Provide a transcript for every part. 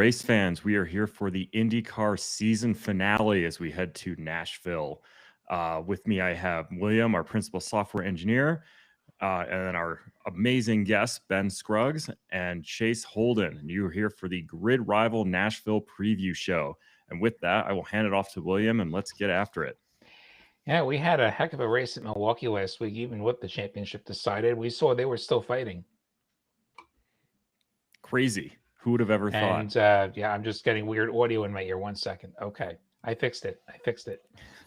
race fans. We are here for the INDYCAR season finale as we head to Nashville. With me, I have William, our principal software engineer, and then our amazing guest, Ben Scruggs, and Chase Holden. And you are here for the Grid Rival Nashville preview show. And with that, I will hand it off to William, and let's get after it. Yeah, we had a heck of a race at Milwaukee last week, even with the championship decided. We saw they were still fighting. Crazy. Who would have ever And thought? yeah, I'm just getting weird audio in my ear. 1 second. Okay, I fixed it.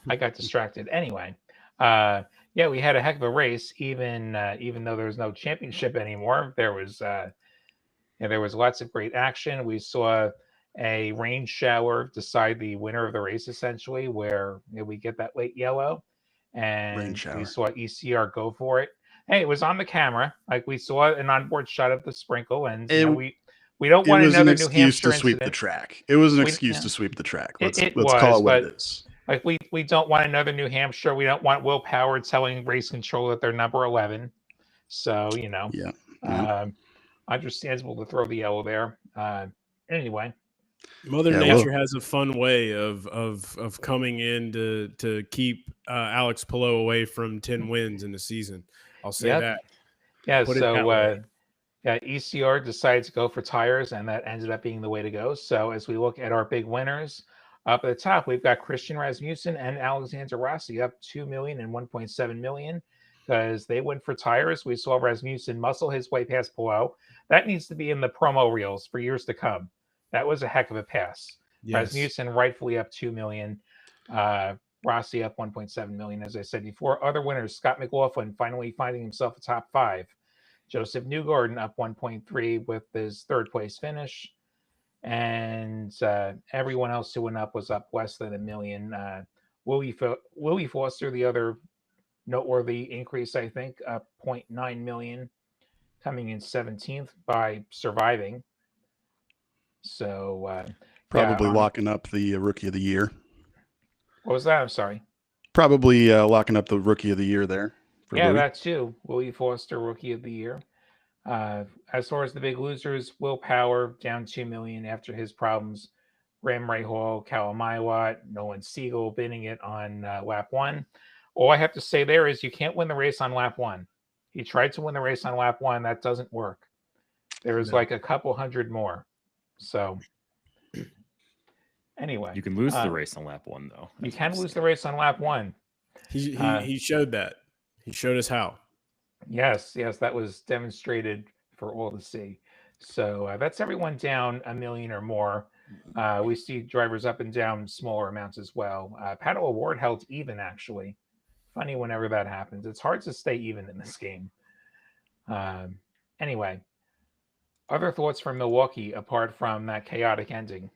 I got distracted. Anyway, yeah, we had a heck of a race. Even though there was no championship anymore, there was lots of great action. We saw a rain shower decide the winner of the race, essentially, where we get that late yellow, Rain and we shower. saw ECR go for it. Hey, it was on the camera. Like, we saw an onboard shot of the sprinkle, and we don't It want was an another New excuse Hampshire to sweep the incident. track. It was an We excuse yeah, to sweep the track. it, Let's it call was, it what it but is. like we don't want another New Hampshire. We don't want Will Power telling race control that they're number 11. So Yeah. um, understandable to throw the yellow there. Anyway, Mother Yeah, Nature has a fun way of coming in to keep Alex Palou away from 10 wins in the season. I'll say yep, that. yeah. Put it that way. Yeah, ECR decided to go for tires, and that ended up being the way to go. So as we look at our big winners, up at the top, we've got Christian Rasmussen and Alexander Rossi up 2 million and 1.7 million because they went for tires. We saw Rasmussen muscle his way past Palou. That needs to be in the promo reels for years to come. That was a heck of a pass. Yes. Rasmussen rightfully up 2 million. Rossi up 1.7 million, as I said before. Other winners, Scott McLaughlin finally finding himself a top 5. Joseph Newgarden up 1.3 with his third place finish. And everyone else who went up was up less than a million. Willie Foster, the other noteworthy increase, I think, up 0.9 million, coming in 17th by surviving. So, Probably yeah. locking up the Rookie of the Year. What was that? I'm sorry. Probably locking up the Rookie of the Year there. Yeah, Louis. that too. Willie Foster, Rookie of the Year. As far as the big losers, Will Power down 2 million after his problems. Ram Rahal, Kalamaiwat, Nolan Siegel bidding it on lap 1. All I have to say there is you can't win the race on lap 1. He tried to win the race on lap 1. That doesn't work. There's like a couple hundred more. So anyway. You can lose the race on lap 1, though. You can lose the race on lap 1. He showed that. He showed us how. Yes, that was demonstrated for all to see. So that's everyone down a million or more. We see drivers up and down smaller amounts as well. Paddle Award held even, actually. Funny whenever that happens. It's hard to stay even in this game. Anyway, other thoughts from Milwaukee apart from that chaotic ending?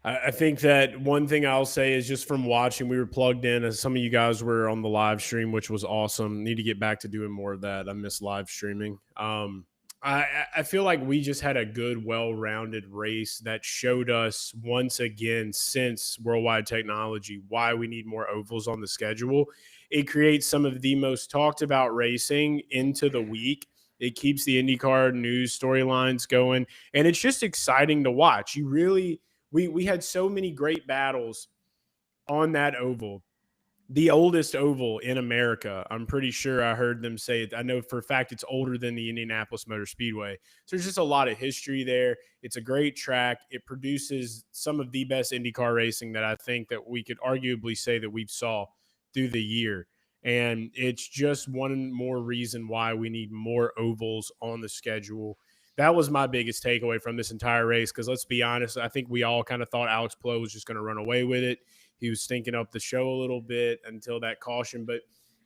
I think that one thing I'll say is just from watching, we were plugged in as some of you guys were on the live stream, which was awesome. Need to get back to doing more of that. I miss live streaming. I feel like we just had a good, well-rounded race that showed us once again, since Worldwide Technology, why we need more ovals on the schedule. It creates some of the most talked about racing into the week. It keeps the IndyCar news storylines going, and it's just exciting to watch. We had so many great battles on that oval. The oldest oval in America. I'm pretty sure I heard them say it. I know for a fact it's older than the Indianapolis Motor Speedway. So there's just a lot of history there. It's a great track. It produces some of the best IndyCar racing that I think that we could arguably say that we've saw through the year. And it's just one more reason why we need more ovals on the schedule. That was my biggest takeaway from this entire race because let's be honest, I think we all kind of thought Alex Palou was just going to run away with it. He was stinking up the show a little bit until that caution. But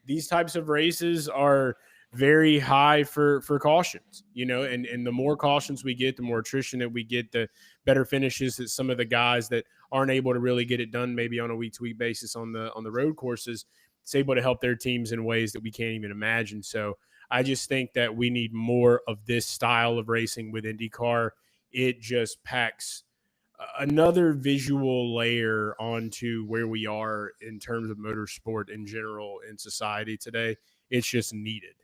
these types of races are very high for cautions, and the more cautions we get, the more attrition that we get, the better finishes that some of the guys that aren't able to really get it done maybe on a week-to-week basis on the road courses, it's able to help their teams in ways that we can't even imagine. So I just think that we need more of this style of racing with IndyCar. It just packs another visual layer onto where we are in terms of motorsport in general in society today. It's just needed.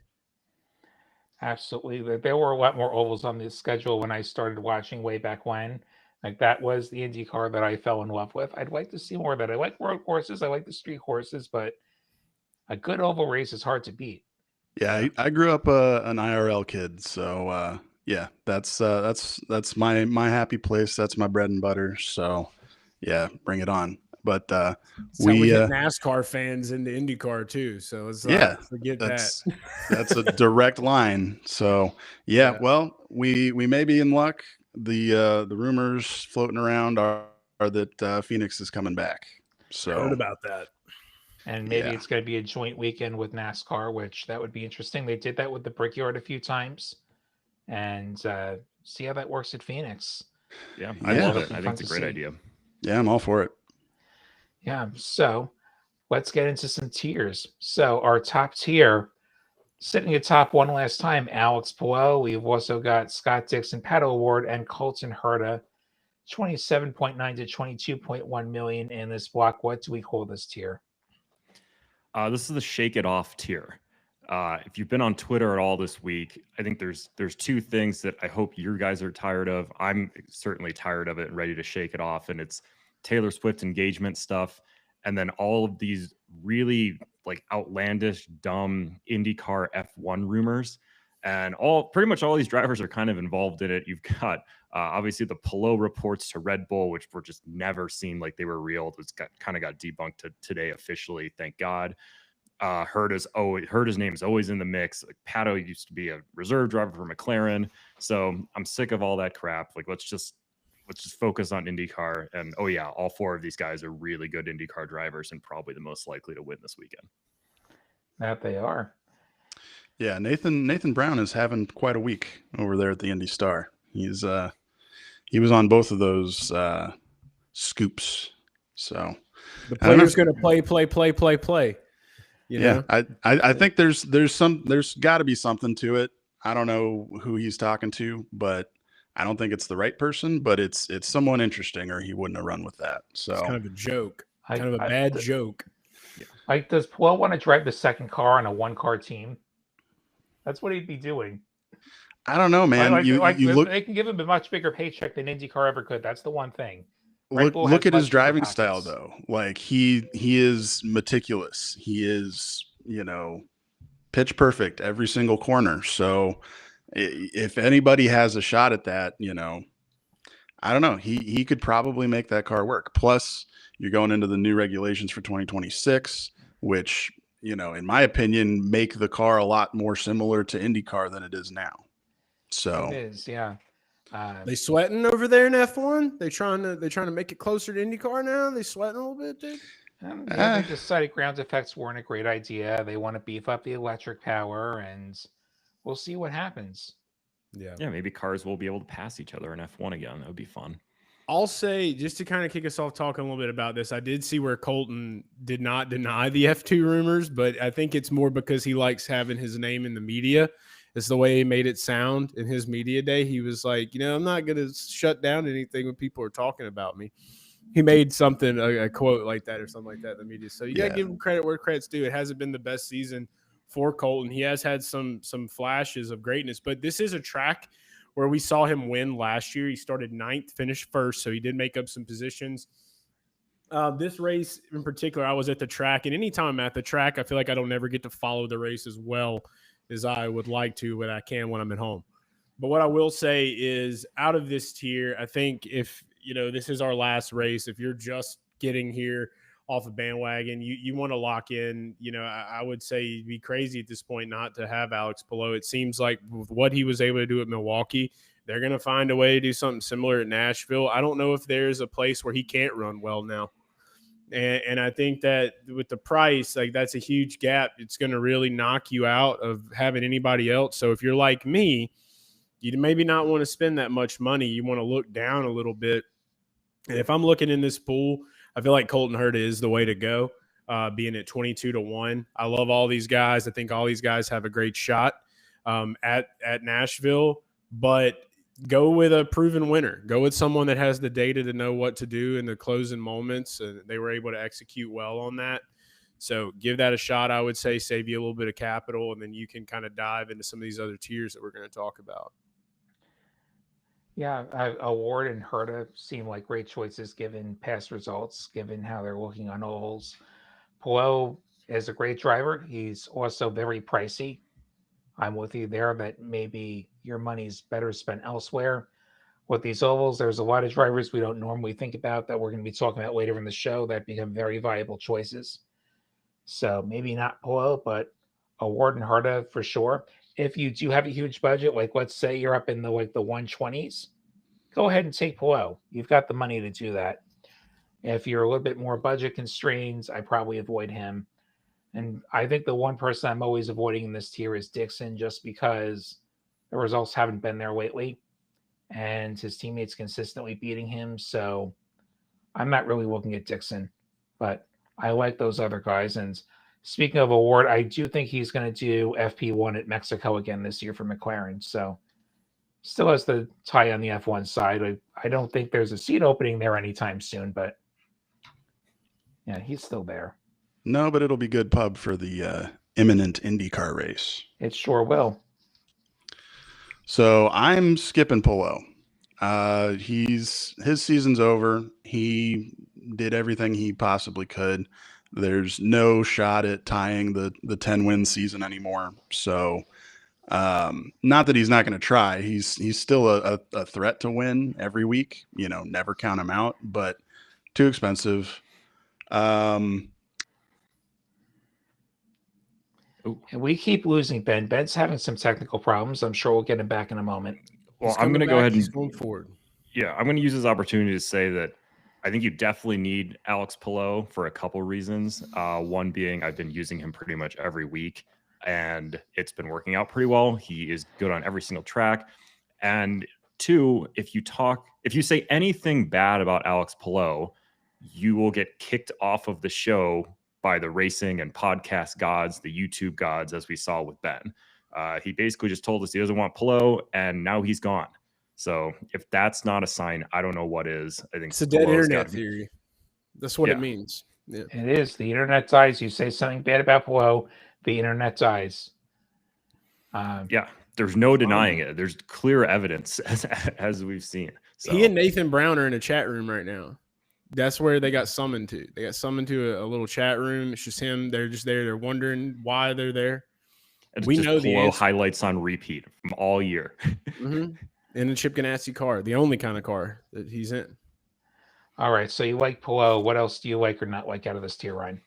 Absolutely. There were a lot more ovals on the schedule when I started watching way back when. Like that was the IndyCar that I fell in love with. I'd like to see more of that. I like road courses, I like the street courses, but a good oval race is hard to beat. Yeah, Yeah. I grew up an IRL kid, so yeah, that's my happy place. That's my bread and butter. So yeah, bring it on. But So we we get NASCAR fans into IndyCar too. So let's yeah, not forget that. that's a direct line. So yeah, Yeah. well, we may be in luck. The rumors floating around are that Phoenix is coming back. So Heard about that. And maybe Yeah. it's going to be a joint weekend with NASCAR, which that would be interesting. They did that with the Brickyard a few times, and see how that works at Phoenix. Yeah, Yeah. I love That'll it. be I fun think it's a to great see. idea. Yeah, I'm all for it. Yeah. So let's get into some tiers. So our top tier, sitting atop one last time, Alex Palou. We've also got Scott Dixon, Pato Award, and Colton Herta, 27.9 to 22.1 million in this block. What do we call this tier? This is the Shake It Off tier. If you've been on Twitter at all this week, I think there's two things that I hope you guys are tired of. I'm certainly tired of it and ready to shake it off. And it's Taylor Swift engagement stuff, and then all of these really like outlandish, dumb IndyCar F1 rumors. And pretty much all these drivers are kind of involved in it. You've got obviously the Palou reports to Red Bull, which were just never seemed like they were real. It's kind of got debunked today officially, thank God. Herta's name is always in the mix. Like Pato used to be a reserve driver for McLaren, so I'm sick of all that crap. Like let's just focus on IndyCar. And oh yeah, all four of these guys are really good IndyCar drivers and probably the most likely to win this weekend. That they are. Yeah, Nathan Brown is having quite a week over there at the Indy Star. He was on both of those scoops. So The I don't know. player's going to play. You know? I think there's got to be something to it. I don't know who he's talking to, but I don't think it's the right person. But it's someone interesting, or he wouldn't have run with that. So It's kind of a joke, I- kind of a I- bad th- joke. Like, does Palou want to drive the second car on a one-car team? That's what he'd be doing. I don't know, man. You look they can give him a much bigger paycheck than IndyCar ever could. That's the one thing. Red Bull look has at his much bigger driving style, pockets. though. Like he is meticulous. He is, pitch perfect every single corner. So if anybody has a shot at that, I don't know. He could probably make that car work. Plus, you're going into the new regulations for 2026, which, in my opinion, make the car a lot more similar to IndyCar than it is now. So It is, yeah. They sweating over there in F1? They trying to make it closer to IndyCar now? They sweating a little bit, dude? They decided ground effects weren't a great idea. They want to beef up the electric power, and we'll see what happens. Yeah. Yeah, maybe cars will be able to pass each other in F1 again. That would be fun. I'll say, just to kind of kick us off talking a little bit about this, I did see where Colton did not deny the F2 rumors, but I think it's more because he likes having his name in the media. It's the way he made it sound in his media day. He was like, I'm not going to shut down anything when people are talking about me. He made something, a quote like that or something like that in the media. So you got to give him credit where credit's due. It hasn't been the best season for Colton. He has had some flashes of greatness, but this is a track where we saw him win last year. He started 9th, finished 1st, so he did make up some positions. This race in particular, I was at the track, and anytime I'm at the track, I feel like I don't ever get to follow the race as well as I would like to, but I can when I'm at home. But what I will say is, out of this tier, I think if, this is our last race, if you're just getting here off a bandwagon, you want to lock in, I would say you'd be crazy at this point not to have Alex Palou. It seems like with what he was able to do at Milwaukee, they're going to find a way to do something similar at Nashville. I don't know if there's a place where he can't run well now. And I think that with the price, like that's a huge gap. It's going to really knock you out of having anybody else. So if you're like me, you maybe not want to spend that much money. You want to look down a little bit. And if I'm looking in this pool, I feel like Colton Herta is the way to go, being at 22-1. I love all these guys. I think all these guys have a great shot at Nashville, but go with a proven winner. Go with someone that has the data to know what to do in the closing moments, and they were able to execute well on that. So give that a shot. I would say save you a little bit of capital, and then you can kind of dive into some of these other tiers that we're going to talk about. Yeah, Award and Herta seem like great choices given past results, given how they're looking on ovals. Pelot is a great driver. He's also very pricey. I'm with you there that maybe your money's better spent elsewhere. With these ovals, there's a lot of drivers we don't normally think about that we're going to be talking about later in the show that become very viable choices. So maybe not Pelot, but Award and Herta for sure. If you do have a huge budget, like let's say you're up in the 120s, go ahead and take Pelot. You've got the money to do that. If you're a little bit more budget constrained, I probably avoid him. And I think the one person I'm always avoiding in this tier is Dixon, just because the results haven't been there lately and his teammates consistently beating him. So I'm not really looking at Dixon, but I like those other guys. And speaking of Award, I do think he's going to do FP1 at Mexico again this year for McLaren. So still has the tie on the F1 side. I don't think there's a seat opening there anytime soon, but yeah, he's still there. No, but it'll be good pub for the imminent IndyCar race. It sure will. So I'm skipping Pelot. His season's over. He did everything he possibly could. There's no shot at tying the 10-win season anymore. So not that he's not going to try. He's still a threat to win every week. Never count him out, but too expensive. And we keep losing Ben. Ben's having some technical problems. I'm sure we'll get him back in a moment. Well, I'm going to go ahead and going forward. Yeah, I'm going to use this opportunity to say that I think you definitely need Alex Pelot for a couple reasons. One being I've been using him pretty much every week, and it's been working out pretty well. He is good on every single track. And two, if you say anything bad about Alex Pelot, you will get kicked off of the show by the racing and podcast gods, the YouTube gods, as we saw with Ben. He basically just told us he doesn't want Pelot, and now he's gone. So if that's not a sign, I don't know what is. I think it's a dead internet theory. That's what it means. Yeah. It is. The internet dies. You say something bad about Pelot, the internet dies. Yeah, there's no denying it. There's clear evidence as we've seen. So. He and Nathan Brown are in a chat room right now. That's where they got summoned to. They got summoned to a little chat room. It's just him. They're just there. They're wondering why they're there. And we know the highlights on repeat from all year. Mm-hmm. In a Chip Ganassi car, the only kind of car that he's in. All right. So you like Pelot. What else do you like or not like out of this tier, Ryan?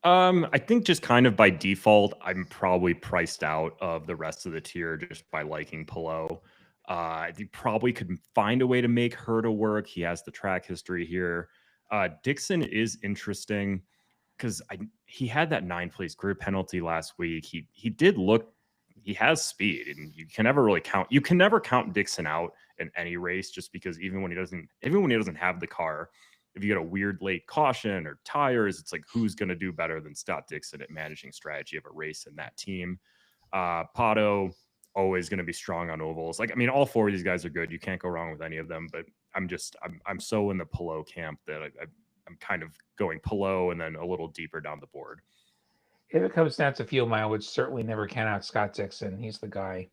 I think just kind of by default, I'm probably priced out of the rest of the tier just by liking Pelot. He probably could find a way to make Herta work. He has the track history here. Dixon is interesting because he had that 9th-place grid penalty last week. He did look. He has speed, and you can never count Dixon out in any race, just because even when he doesn't have the car, if you get a weird late caution or tires, it's like, who's going to do better than Scott Dixon at managing strategy of a race in that team? Pato, always going to be strong on ovals. All four of these guys are good. You can't go wrong with any of them, but I'm so in the Pelot camp that I'm kind of going Pelot and then a little deeper down the board. If it comes down to fuel mile, I would certainly never count out Scott Dixon. He's the guy.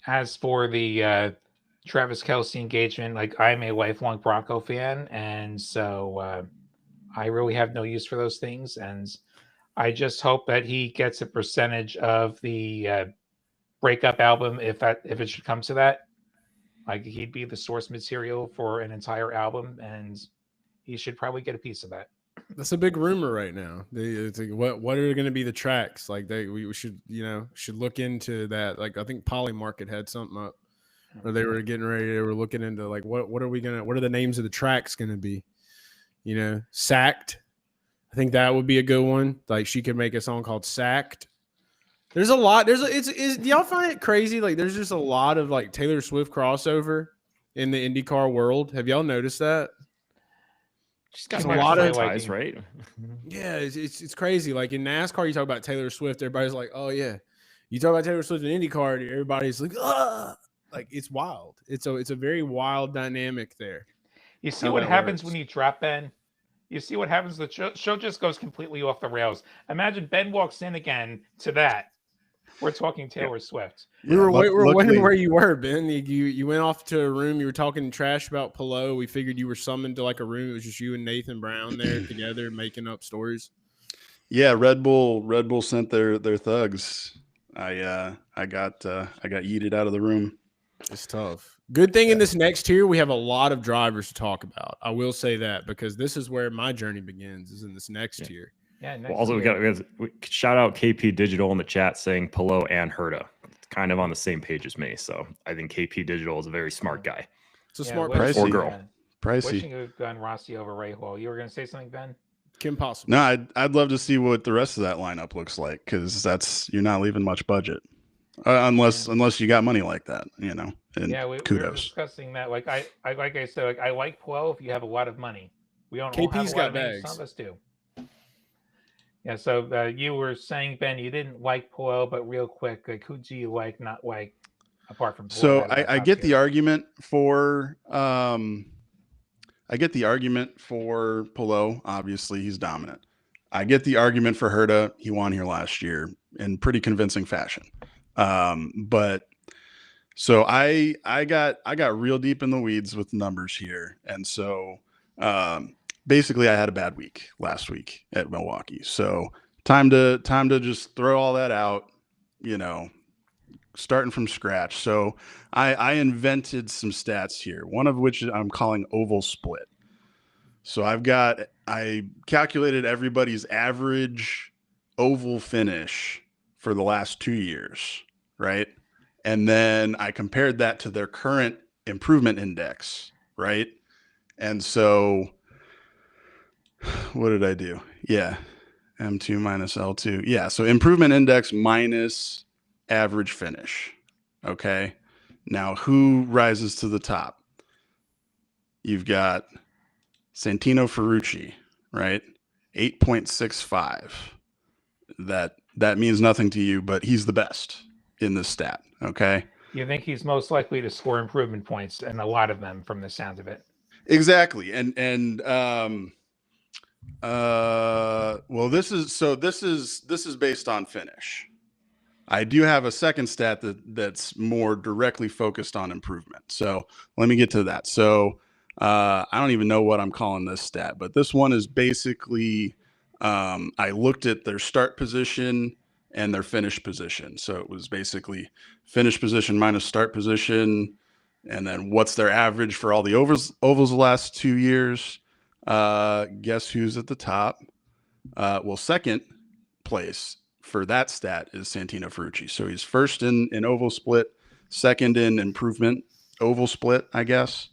As for the Travis Kelce engagement, I'm a lifelong Bronco fan, and so I really have no use for those things. And I just hope that he gets a percentage of the breakup album if it should come to that. He'd be the source material for an entire album, and he should probably get a piece of that. That's a big rumor right now. It's like, what are going to be the tracks? We should look into that. I think Polymarket had something up, or they were getting ready. They were looking into what are the names of the tracks going to be? Sacked. I think that would be a good one. She could make a song called Sacked. There's a lot. Do y'all find it crazy? There's just a lot of Taylor Swift crossover in the IndyCar world. Have y'all noticed that? She's got a lot of ties, right? Yeah, it's crazy. In NASCAR, you talk about Taylor Swift, everybody's like, "Oh yeah." You talk about Taylor Swift in IndyCar, everybody's like, "Ah!" It's wild. It's a very wild dynamic there. You see what happens when you drop Ben? You see what happens? The show just goes completely off the rails. Imagine Ben walks in again to that. We're talking Taylor Swift. We were luckily, wondering where you were, Ben. You went off to a room. You were talking trash about Pillow. We figured you were summoned to like a room. It was just you and Nathan Brown there together making up stories. Yeah, Red Bull sent their thugs. I got yeeted out of the room. It's tough. Good thing in this next tier, we have a lot of drivers to talk about. I will say that because this is where my journey begins, is in this next tier. Yeah. Well, also, we got shout out KP Digital in the chat saying Pillow and Herta. It's kind of on the same page as me. So I think KP Digital is a very smart guy. It's a smart person. Or girl. Pricey. Wishing you had gone Rossi over Ray Hall. You were going to say something, Ben? Kim Possible. No, I'd love to see what the rest of that lineup looks like, because you're not leaving much budget, unless you got money like that, you know. And we were discussing that. Like I said, I like Pillow if you have a lot of money. We don't all have a lot of money. Some of us do. Yeah, so you were saying, Ben, you didn't like Pillow, but real quick, like, who do you like, not like, apart from Pillow? So I get the argument for Pillow. Obviously, he's dominant. I get the argument for Herta. He won here last year in pretty convincing fashion. But so I got real deep in the weeds with numbers here, and so basically I had a bad week last week at Milwaukee. So time to just throw all that out, you know, starting from scratch. So I invented some stats here, one of which I'm calling oval split. So I calculated everybody's average oval finish for the last 2 years, right? And then I compared that to their current improvement index, right? And so what did I do? Yeah. M2 minus L2. Yeah. So improvement index minus average finish. Okay. Now who rises to the top? You've got Santino Ferrucci, right? 8.65. That means nothing to you, but he's the best in this stat. Okay. You think he's most likely to score improvement points, and a lot of them from the sound of it. Exactly. And well, this is based on finish. I do have a second stat that's more directly focused on improvement. So let me get to that. So I don't even know what I'm calling this stat, but this one is basically I looked at their start position and their finish position. So it was basically finish position minus start position, and then what's their average for all the ovals the last 2 years. Guess who's at the top? Well, second place for that stat is Santino Ferrucci. So he's first in oval split, second in improvement oval split, I guess.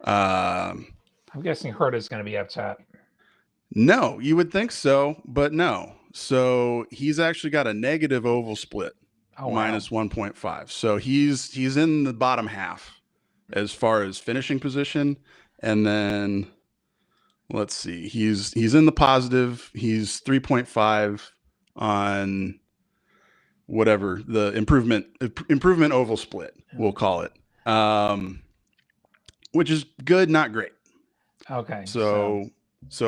I'm guessing Herta's going to be up top. No, you would think so, but no. So he's actually got a negative oval split, minus 1.5. So he's in the bottom half as far as finishing position. And then let's see, he's in the positive. He's 3.5 on whatever the improvement oval split, we'll call it, which is good, not great. Okay. So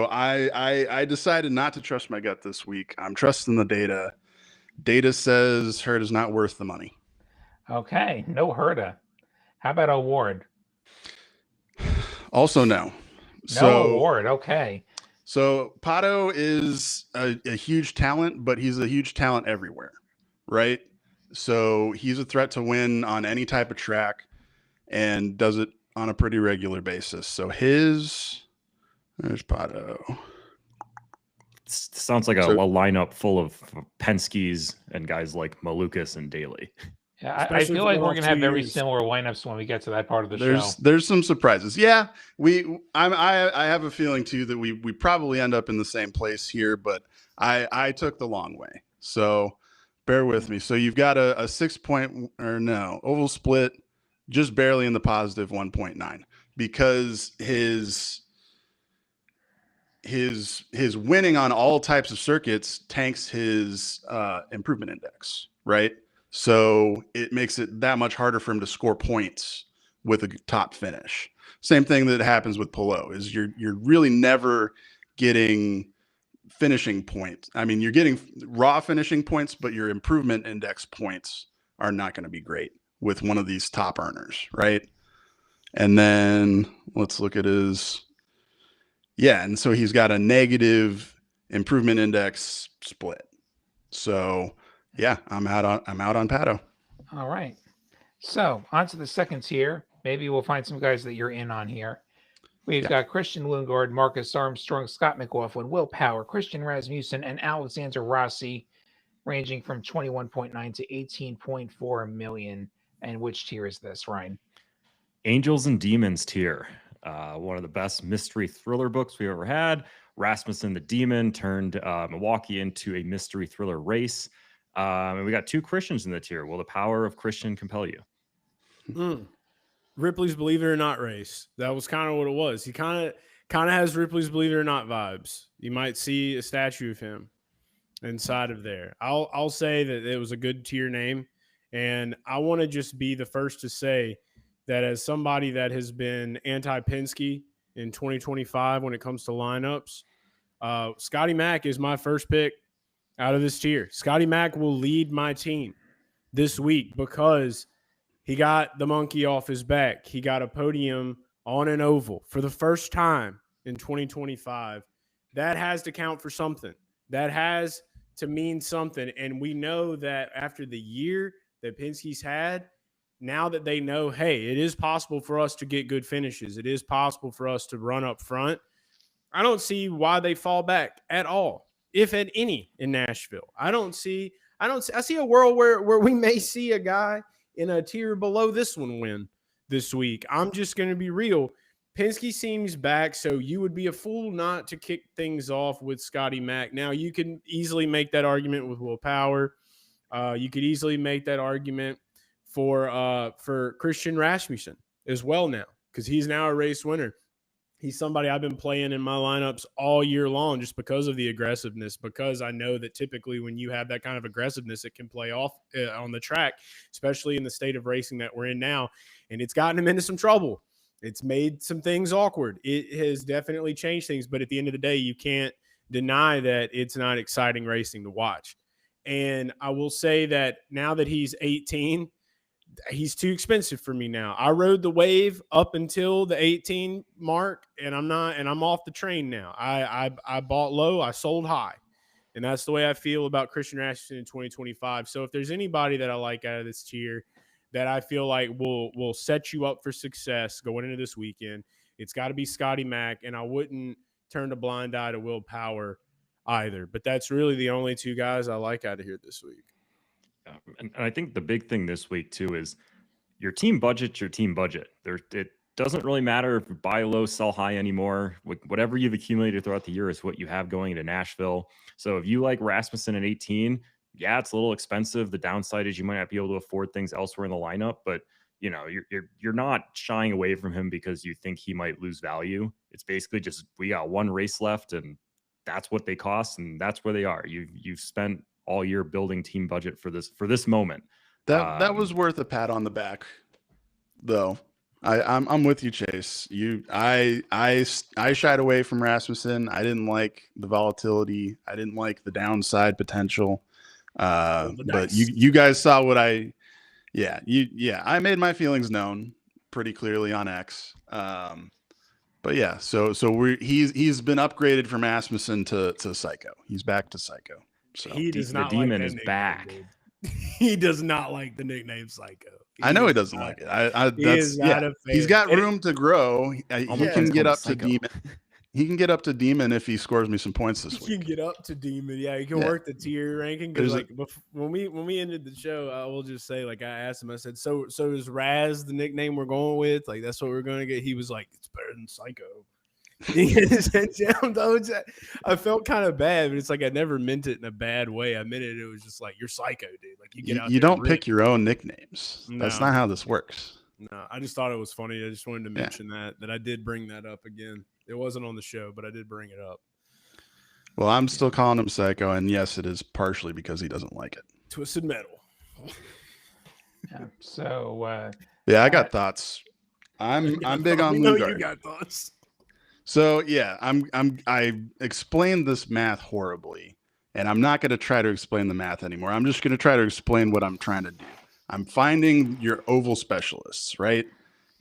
I decided not to trust my gut this week. I'm trusting the data. Data says Herta is not worth the money. Okay, no Herta. How about award? Also no. No award. Okay. So Pato is a huge talent, but he's a huge talent everywhere, right? So he's a threat to win on any type of track and does it on a pretty regular basis. So there's Pato. Sounds like a lineup full of Penske's and guys like Malukas and Daly. Yeah, I feel like we're going to have very similar lineups when we get to that part of the show. There's some surprises. Yeah, I have a feeling too that we probably end up in the same place here, but I took the long way. So bear with me. So you've got a 6 oval split, just barely in the positive 1.9, because his winning on all types of circuits tanks his improvement index, right? So it makes it that much harder for him to score points with a top finish. Same thing that happens with Pillow is you're really never getting finishing points. I mean, you're getting raw finishing points, but your improvement index points are not going to be great with one of these top earners, right? And then let's look at his, and so he's got a negative improvement index split. So yeah, I'm out on Pato. All right. So on to the second tier. Maybe we'll find some guys that you're in on here. We've got Christian Lundgaard, Marcus Armstrong, Scott McLaughlin, Will Power, Christian Rasmussen, and Alexander Rossi, ranging from 21.9 to 18.4 million. And which tier is this, Ryan? Angels and Demons tier. One of the best mystery thriller books we ever had. Rasmussen the Demon turned Milwaukee into a mystery thriller race. And we got 2 Christians in the tier. Will the power of Christian compel you? Ripley's Believe It or Not race. That was kind of what it was. He kind of has Ripley's Believe It or Not vibes. You might see a statue of him inside of there. I'll say that it was a good tier name, and I want to just be the first to say that as somebody that has been anti-Penske in 2025 when it comes to lineups, Scotty Mack is my first pick out of this tier. Scotty Mack will lead my team this week because he got the monkey off his back. He got a podium on an oval for the first time in 2025. That has to count for something. That has to mean something. And we know that after the year that Penske's had, now that they know, hey, it is possible for us to get good finishes. It is possible for us to run up front. I don't see why they fall back at all, if at any, in Nashville. I see a world where we may see a guy in a tier below this one win this week. I'm just going to be real. Penske seems back, so you would be a fool not to kick things off with Scotty Mack. Now, you can easily make that argument with Will Power. You could easily make that argument for Christian Rasmussen as well now, because he's now a race winner. He's somebody I've been playing in my lineups all year long just because of the aggressiveness, because I know that typically when you have that kind of aggressiveness, it can play off on the track, especially in the state of racing that we're in now. And it's gotten him into some trouble. It's made some things awkward. It has definitely changed things. But at the end of the day, you can't deny that it's not exciting racing to watch. And I will say that now that he's 18, he's too expensive for me now. I rode the wave up until the 18 mark, and I'm off the train now. I bought low, I sold high. And that's the way I feel about Christian Rasmussen in 2025. So if there's anybody that I like out of this tier that I feel like will set you up for success going into this weekend, it's got to be Scotty Mack, and I wouldn't turn a blind eye to Will Power either. But that's really the only 2 guys I like out of here this week. And I think the big thing this week too is your team budget's your team budget. It doesn't really matter if you buy low, sell high anymore. Whatever you've accumulated throughout the year is what you have going into Nashville. So if you like Rasmussen at 18, yeah, it's a little expensive. The downside is you might not be able to afford things elsewhere in the lineup, but you know, you're not shying away from him because you think he might lose value. It's basically just, we got one race left and that's what they cost, and that's where they are. You've spent all year building team budget for this moment. That was worth a pat on the back, though. I'm with you, Chase. I shied away from Rasmussen. I didn't like the volatility. I didn't like the downside potential. But you guys saw what I made my feelings known pretty clearly on X. But yeah, so he's been upgraded from Rasmussen to Psycho. He's back to Psycho. So he does not the demon like is back. He does not like the nickname Psycho. I know he doesn't like it. He's got room to grow. He can get up to demon. He can get up to demon if he scores me some points this week. He can get up to demon. Yeah, he can work the tier ranking. Because when we ended the show, I will just say, like, I asked him, I said, so is Raz the nickname we're going with? Like, that's what we're going to get. He was like, it's better than Psycho. I felt kind of bad, but it's like I never meant it in a bad way. I meant it was just like, you're Psycho, dude. Like, you don't pick your own nicknames. No. That's not how this works. No, I just thought it was funny. I just wanted to mention that I did bring that up again. It wasn't on the show, but I did bring it up. Well, I'm still calling him Psycho, and yes, it is partially because he doesn't like it. Twisted Metal. Yeah. So I got thoughts. I'm big on Lundgaard. You got thoughts. So yeah, I explained this math horribly, and I'm not going to try to explain the math anymore. I'm just going to try to explain what I'm trying to do. I'm finding your oval specialists, right?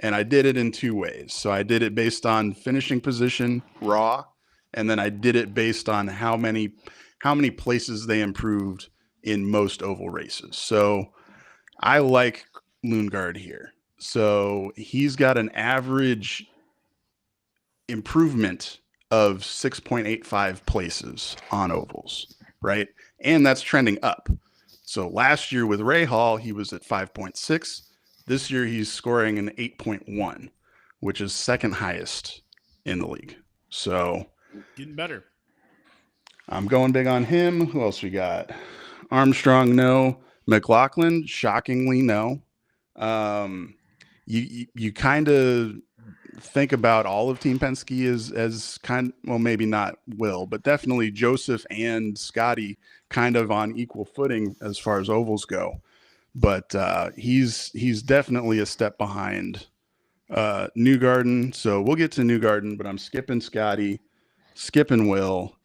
And I did it in two ways. So I did it based on finishing position raw, and then I did it based on how many places they improved in most oval races. So I like Lundgaard here. So he's got an average improvement of 6.85 places on ovals, right? And that's trending up. So last year with Ray Hall, he was at 5.6. This year he's scoring an 8.1, which is second highest in the league. So Getting better. I'm going big on him. Who else we got? Armstrong, no. McLaughlin, shockingly, no. You kind of think about all of Team Penske as well, maybe not Will, but definitely Joseph and Scotty kind of on equal footing as far as ovals go. But he's definitely a step behind Newgarden. So we'll get to Newgarden, but I'm skipping Scotty, skipping Will.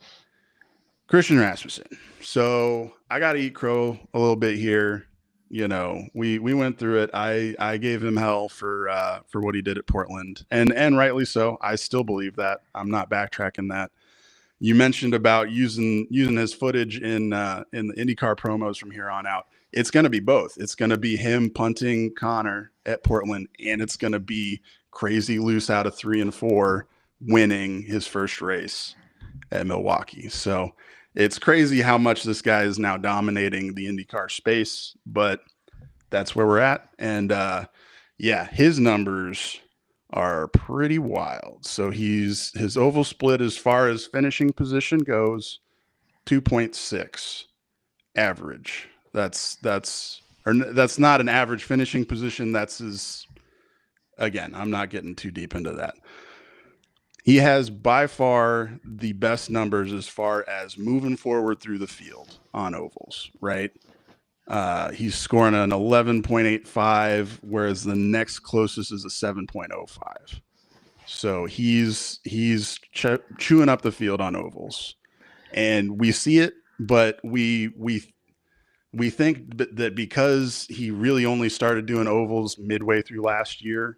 Christian Rasmussen. So I got to eat crow a little bit here. You know, we went through it. I gave him hell for what he did at Portland, and rightly so. I still believe that. I'm not backtracking that. You mentioned about using his footage in the IndyCar promos from here on out. It's going to be both. It's going to be him punting Connor at Portland, and it's going to be crazy loose out of 3 and 4 winning his first race at Milwaukee. So it's crazy how much this guy is now dominating the IndyCar space, but that's where we're at. And yeah, his numbers are pretty wild. So his oval split as far as finishing position goes, 2.6 average. That's not an average finishing position. That's again, I'm not getting too deep into that. He has by far the best numbers as far as moving forward through the field on ovals, right? He's scoring an 11.85, whereas the next closest is a 7.05. So he's chewing up the field on ovals, and we see it, but we think that because he really only started doing ovals midway through last year,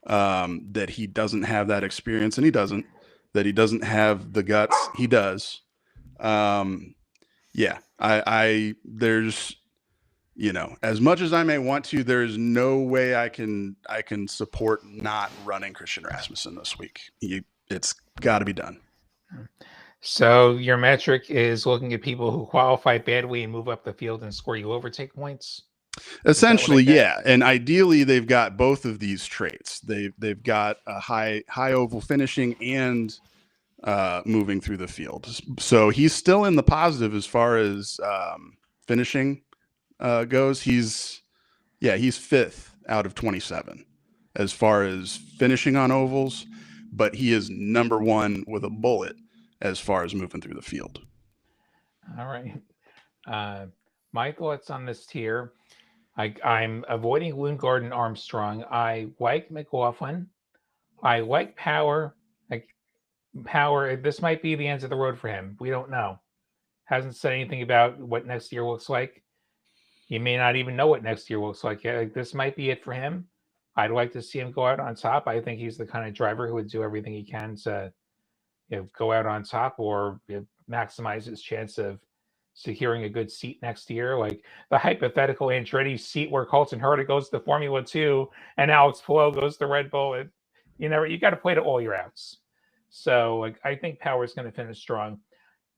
that he doesn't have that experience, and he doesn't. That he doesn't have the guts, he does. Yeah, I there's, you know, as much as I may want to, there's no way I can support not running Christian Rasmussen this week. It's got to be done. So your metric is looking at people who qualify badly and move up the field and score you overtake points? Essentially, yeah. And ideally they've got both of these traits. They've got a high oval finishing and moving through the field. So he's still in the positive as far as finishing goes. He's 5th out of 27 as far as finishing on ovals, but he is number 1 with a bullet as far as moving through the field. All right. My thoughts on this tier. I'm avoiding Lundgaard and Armstrong. I like McLaughlin. I like Power. Power, this might be the end of the road for him. We don't know. Hasn't said anything about what next year looks like. He may not even know what next year looks like. This might be it for him. I'd like to see him go out on top. I think he's the kind of driver who would do everything he can to go out on top or maximize his chance of securing a good seat next year. Like the hypothetical Andretti seat where Colton Herta goes to Formula 2 and Alex Palou goes to Red Bull. You got to play to all your outs. So I think Power is going to finish strong.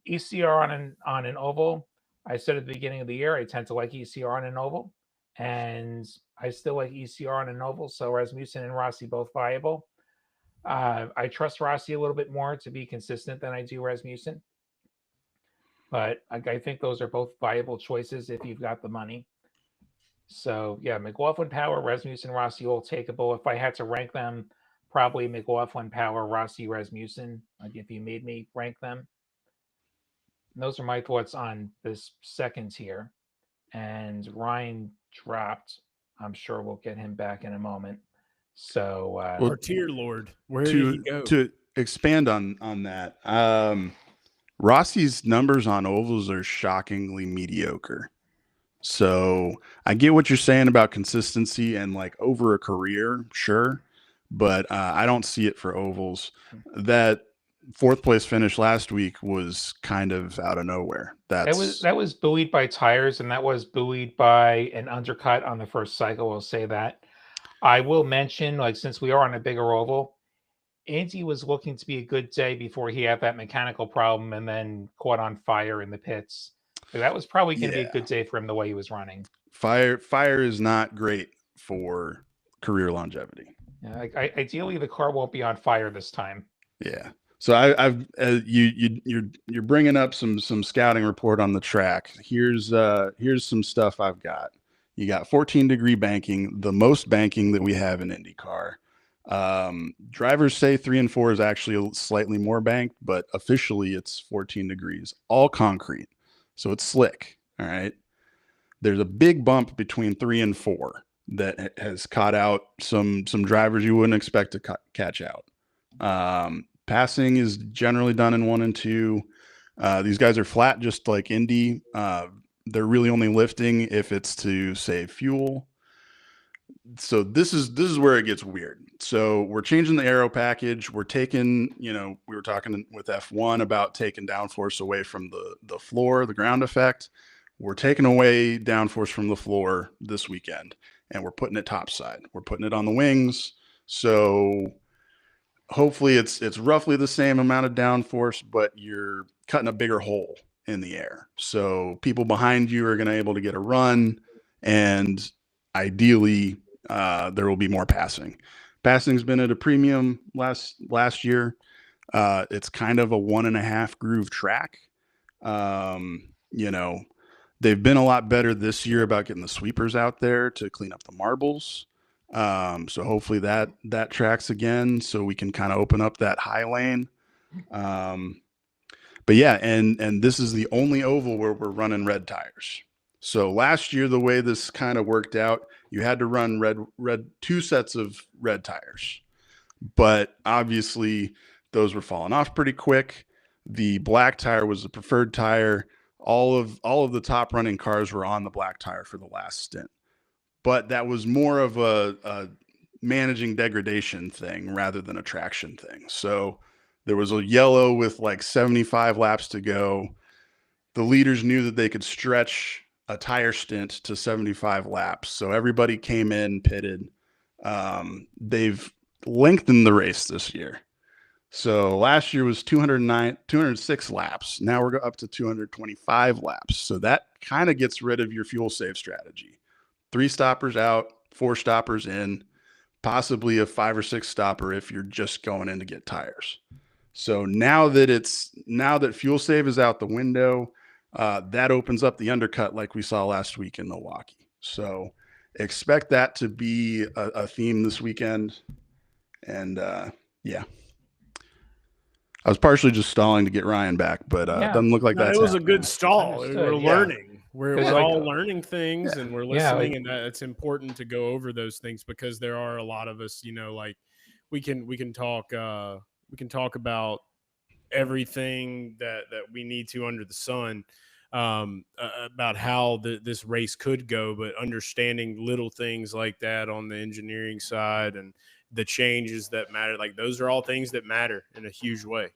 ECR on an oval. I said at the beginning of the year, I tend to like ECR on an oval, and I still like ECR on an oval. So Rasmussen and Rossi both viable. I trust Rossi a little bit more to be consistent than I do Rasmussen. But I think those are both viable choices if you've got the money. So yeah, McLaughlin, Power, Rasmussen, Rossi, all takeable. If I had to rank them, probably McLaughlin, Power, Rossi, Rasmussen. If you made me rank them. And those are my thoughts on this second tier. And Ryan dropped. I'm sure we'll get him back in a moment. So our tier lord, where did he go? expand on that. Rossi's numbers on ovals are shockingly mediocre. So I get what you're saying about consistency and like over a career, sure, but I don't see it for ovals. That fourth place finish last week was kind of out of nowhere. That was buoyed by tires, and that was buoyed by an undercut on the first cycle. I'll say that. I will mention, like, since we are on a bigger oval, Indy was looking to be a good day before he had that mechanical problem and then caught on fire in the pits. So that was probably going to be a good day for him the way he was running. Fire is not great for career longevity. Yeah, ideally, the car won't be on fire this time. Yeah. So you're bringing up some scouting report on the track. Here's some stuff I've got. You got 14-degree banking, the most banking that we have in IndyCar. Drivers say 3 and 4 is actually slightly more banked, but officially it's 14 degrees, all concrete. So it's slick. All right. There's a big bump between 3 and 4 that has caught out some drivers you wouldn't expect to catch out. Passing is generally done in 1 and 2. These guys are flat, just like Indy. They're really only lifting if it's to save fuel. So this is where it gets weird. So we're changing the aero package. We're taking, we were talking with F1 about taking downforce away from the floor, the ground effect. We're taking away downforce from the floor this weekend, and we're putting it topside. We're putting it on the wings. So hopefully it's roughly the same amount of downforce, but you're cutting a bigger hole in the air. So people behind you are going to be able to get a run, and ideally there will be more passing. Passing's been at a premium last year. It's kind of a 1.5 groove track. They've been a lot better this year about getting the sweepers out there to clean up the marbles. So hopefully that tracks again, so we can kind of open up that high lane. But yeah, and this is the only oval where we're running red tires. So last year, the way this kind of worked out, you had to run red 2 sets of red tires, but obviously those were falling off pretty quick. The black tire was the preferred tire. All of the top running cars were on the black tire for the last stint, but that was more of a managing degradation thing rather than a traction thing. So there was a yellow with like 75 laps to go. The leaders knew that they could stretch a tire stint to 75 laps. So everybody came in, pitted. They've lengthened the race this year. So last year was 206 laps. Now we're up to 225 laps. So that kind of gets rid of your fuel save strategy. 3 stoppers out, 4 stoppers in, possibly a 5 or 6 stopper if you're just going in to get tires. So now that fuel save is out the window, that opens up the undercut like we saw last week in Milwaukee. So expect that to be a theme this weekend. And yeah. I was partially just stalling to get Ryan back, but it doesn't look like that. It was a good stall. We're learning. We're all learning things, and we're listening, and it's important to go over those things because there are a lot of us, like we can talk about everything that we need to under the sun, about how this race could go, but understanding little things like that on the engineering side and the changes that matter, like those are all things that matter in a huge way.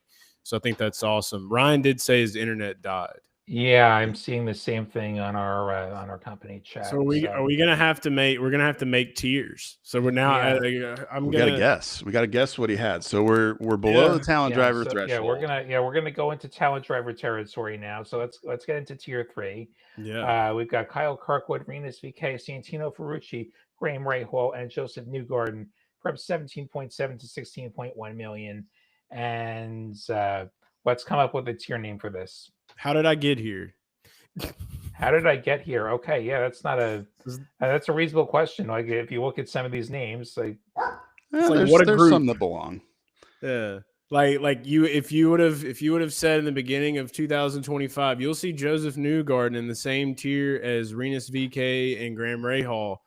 So I think that's awesome. Ryan did say his internet died. Yeah, I'm seeing the same thing on our company chat. So we're gonna have to make tiers. So we're now. We gotta guess what he had. So we're below the talent driver threshold. We're gonna go into talent driver territory now. So let's get into tier 3. Yeah. We've got Kyle Kirkwood, Rinus VeeKay, Santino Ferrucci, Graham Rahal, and Joseph Newgarden from 17.7 to 16.1 million. And let's come up with a tier name for this. How did I get here? How did I get here? Okay, yeah, that's a reasonable question. Like if you look at some of these names, like there's some that belong. Yeah. Like if you would have said in the beginning of 2025, you'll see Joseph Newgarden in the same tier as Rinus VeeKay and Graham Rahal.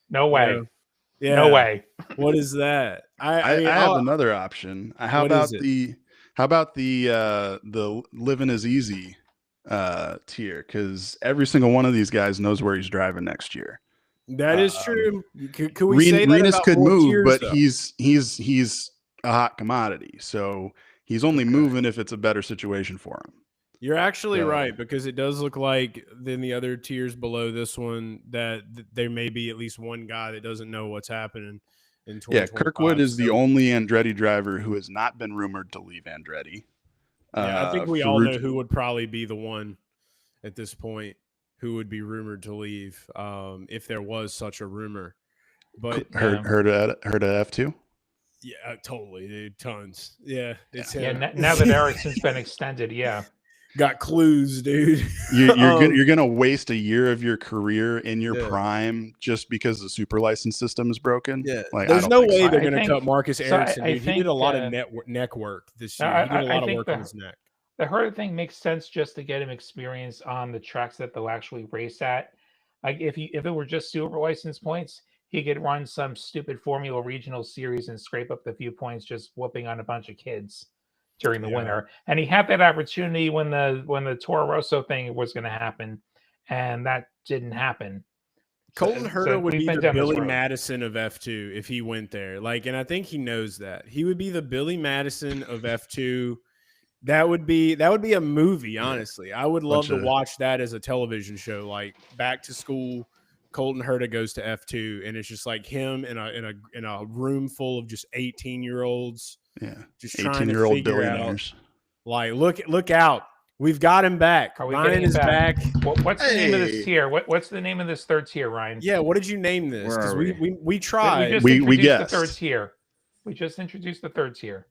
No way. Yeah. No way. What is that? I mean, have another option. How What about is it? the living is easy tier? Because every single one of these guys knows where he's driving next year. That is true. Could we say that Renus about could more move, tiers, but though? he's a hot commodity. So he's only Okay. moving if it's a better situation for him. You're actually So- right, because it does look like in the other tiers below this one that there may be at least one guy that doesn't know what's happening in 2025. Yeah, Kirkwood is the So, only Andretti driver who has not been rumored to leave Andretti. yeah, I think we all know Ferrucci- who would probably be the one at this point who would be rumored to leave, if there was such a rumor. But heard of F2. yeah, totally, dude, tons. Yeah, it's Yeah, him. now that Ericsson's been extended, yeah. Got clues, dude. You're gonna waste a year of your career in your Yeah. prime just because the super license system is broken. Yeah, Like, there's I no don't think way so. they're I going to think- cut Marcus so Ericsson. I Dude. He did a lot of think, neck work this no, year. He did a lot of think work on his neck. The Herta thing makes sense just to get him experience on the tracks that they'll actually race at. Like if it were just super license points, he could run some stupid Formula Regional series and scrape up the few points just whooping on a bunch of kids during the Yeah. winter. And he had that opportunity when the Toro Rosso thing was going to happen, and that didn't happen. Colton Herta would we've be been the down this Billy road. Madison of F2 if he went there. Like, and I think he knows that. He would be the Billy Madison of F2. That would be a movie, honestly. I would love to watch that as a television show, like Back to School. Colton Herta goes to F2, and it's just like him in a room full of just 18-year-olds. Yeah, Just trying to 18-year-old figure out, billionaires. like, look out. We've got him back. Are we Ryan getting him is back. What's the name of this Hey. tier? What's the name of this third tier, Ryan? Yeah, what did you name this? Where Because are we tried. just We introduced the guessed. third tier. We just introduced the third tier.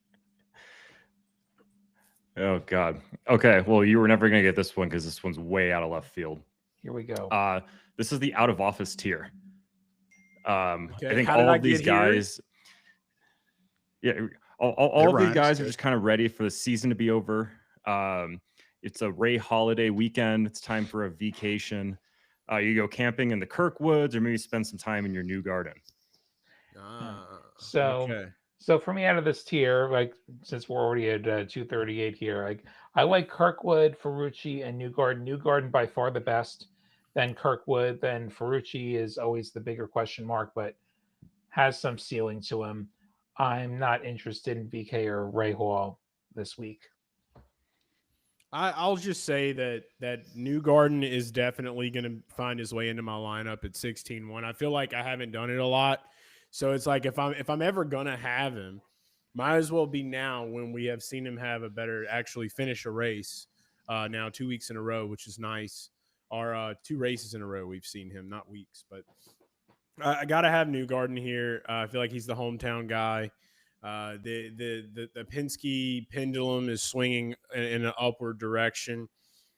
Oh God. Okay. Well, you were never gonna get this one because this one's way out of left field. Here we go. This is the out of office tier. I think How did all I of these get here? guys, yeah, all of these rhymes, guys are good. just kind of ready for the season to be over. It's a Ray holiday weekend. It's time for a vacation. You go camping in the Kirkwoods, or maybe spend some time in your new garden. So for me, out of this tier, like since we're already at 238 here, I like Kirkwood, Ferrucci, and Newgarden. Newgarden by far the best. Then Kirkwood, then Ferrucci is always the bigger question mark, but has some ceiling to him. I'm not interested in VK or Ray Hall this week. I'll just say that Newgarden is definitely going to find his way into my lineup at 16-1. I feel like I haven't done it a lot, so it's like if I'm ever gonna have him, might as well be now when we have seen him have a better actually finish a race. Now 2 weeks in a row, which is nice. Or 2 races in a row we've seen him, not weeks, but I gotta have Newgarden here. I feel like he's the hometown guy. The Penske pendulum is swinging in an upward direction,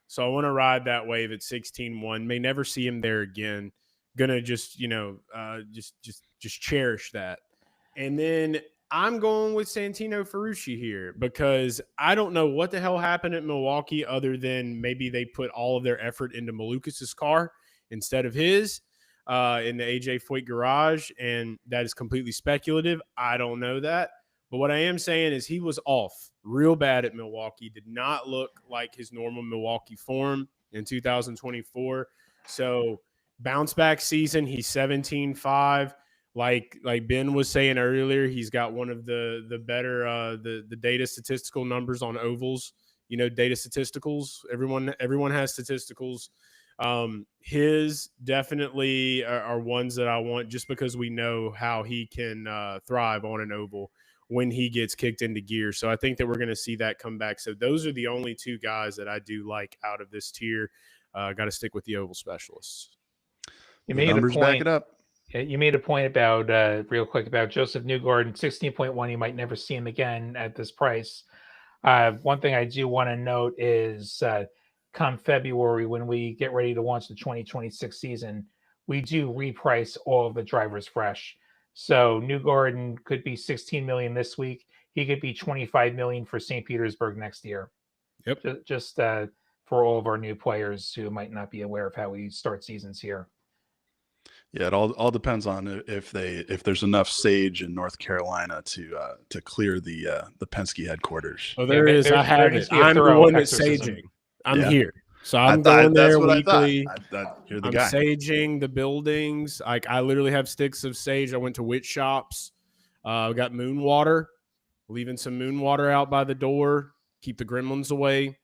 so I want to ride that wave at 16-1. May never see him there again. Gonna just just cherish that. And then I'm going with Santino Ferrucci here because I don't know what the hell happened at Milwaukee other than maybe they put all of their effort into Malukas' car instead of his. In the AJ Foyt garage, and that is completely speculative. I don't know that. But what I am saying is he was off real bad at Milwaukee, did not look like his normal Milwaukee form in 2024. So bounce back season, he's 17-5. Like Ben was saying earlier, he's got one of the better the data statistical numbers on ovals. You know, data statisticals. Everyone has statisticals. His definitely are ones that I want just because we know how he can thrive on an oval when he gets kicked into gear. So I think that we're going to see that come back. So those are the only 2 guys that I do like out of this tier. Got to stick with the oval specialists. You The made a numbers back point. it up. You made a point about real quick about Joseph Newgarden, 16.1. You might never see him again at this price. One thing I do want to note is come February, when we get ready to launch the 2026 season, we do reprice all of the drivers fresh. So Newgarden could be 16 million this week. He could be 25 million for St. Petersburg next year. Yep. Just for all of our new players who might not be aware of how we start seasons here. Yeah, it all depends on if there's enough sage in North Carolina to clear the Penske headquarters. Oh, there is. I there have needs it. to be a I'm the thorough one that's exorcism. saging. I'm Yeah. here. So I'm going That's there what weekly. I thought you're the I'm guy. saging the buildings. Like I literally have sticks of sage. I went to witch shops. We got moon water, leaving some moon water out by the door, keep the gremlins away.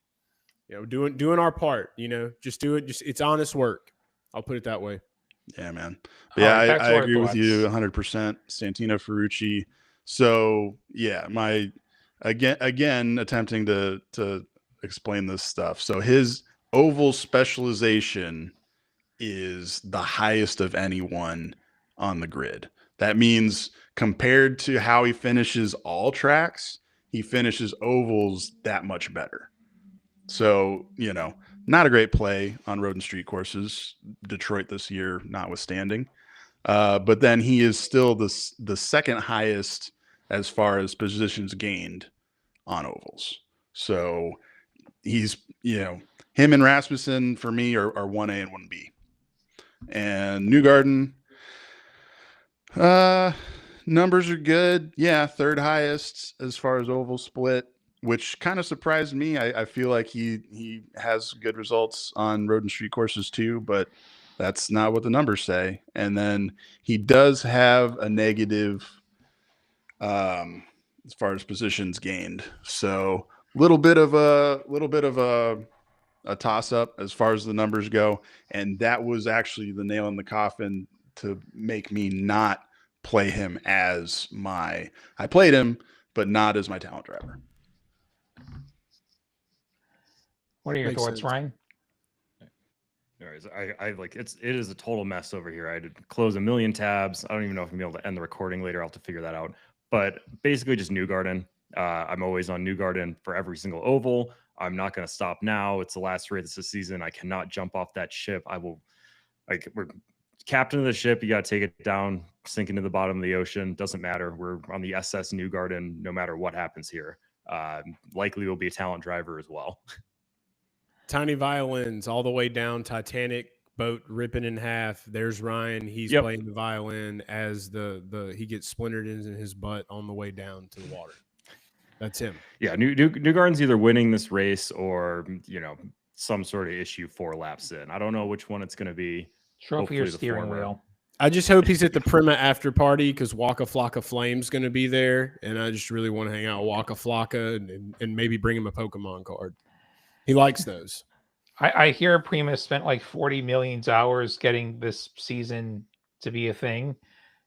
Doing our part. Just do it. Just it's honest work. I'll put it that way. Yeah, man. But yeah, All right, back I to our agree with you thoughts. 100%. Santino Ferrucci. So yeah, my again attempting to explain this stuff. So his oval specialization is the highest of anyone on the grid. That means compared to how he finishes all tracks, he finishes ovals that much better. So, not a great play on road and street courses, Detroit this year notwithstanding. But then he is still the second highest as far as positions gained on ovals. So he's, him and Rasmussen for me are 1A and 1B. And Newgarden, numbers are good. Yeah, third highest as far as oval split, which kind of surprised me. I feel like he has good results on road and street courses too, but that's not what the numbers say. And then he does have a negative as far as positions gained. So little bit of a toss up as far as the numbers go. And that was actually the nail in the coffin to make me not play him as I played him, but not as my talent driver. What are your Makes thoughts, sense. Ryan? Anyways, I like it is a total mess over here. I had to close a million tabs. I don't even know if I'm gonna be able to end the recording later. I'll have to figure that out. But basically just Newgarden. I'm always on Newgarden for every single oval. I'm not gonna stop now. It's the last race of the season. I cannot jump off that ship. We're captain of the ship. You gotta take it down, sink into the bottom of the ocean. Doesn't matter. We're on the SS Newgarden no matter what happens here. Likely will be a talent driver as well. Tiny violins all the way down, Titanic boat ripping in half. There's Ryan. He's Yep. playing the violin as he gets splintered in his butt on the way down to the water. That's him. Yeah, Newgarden's either winning this race or some sort of issue 4 laps in. I don't know which one it's going to be. Trophy or Hopefully the steering former. wheel? I just hope he's at the Prima after party because Waka Flocka Flame's going to be there, and I just really want to hang out with Waka Flocka and maybe bring him a Pokemon card. He likes those. I hear Prima spent like $40 million getting this season to be a thing.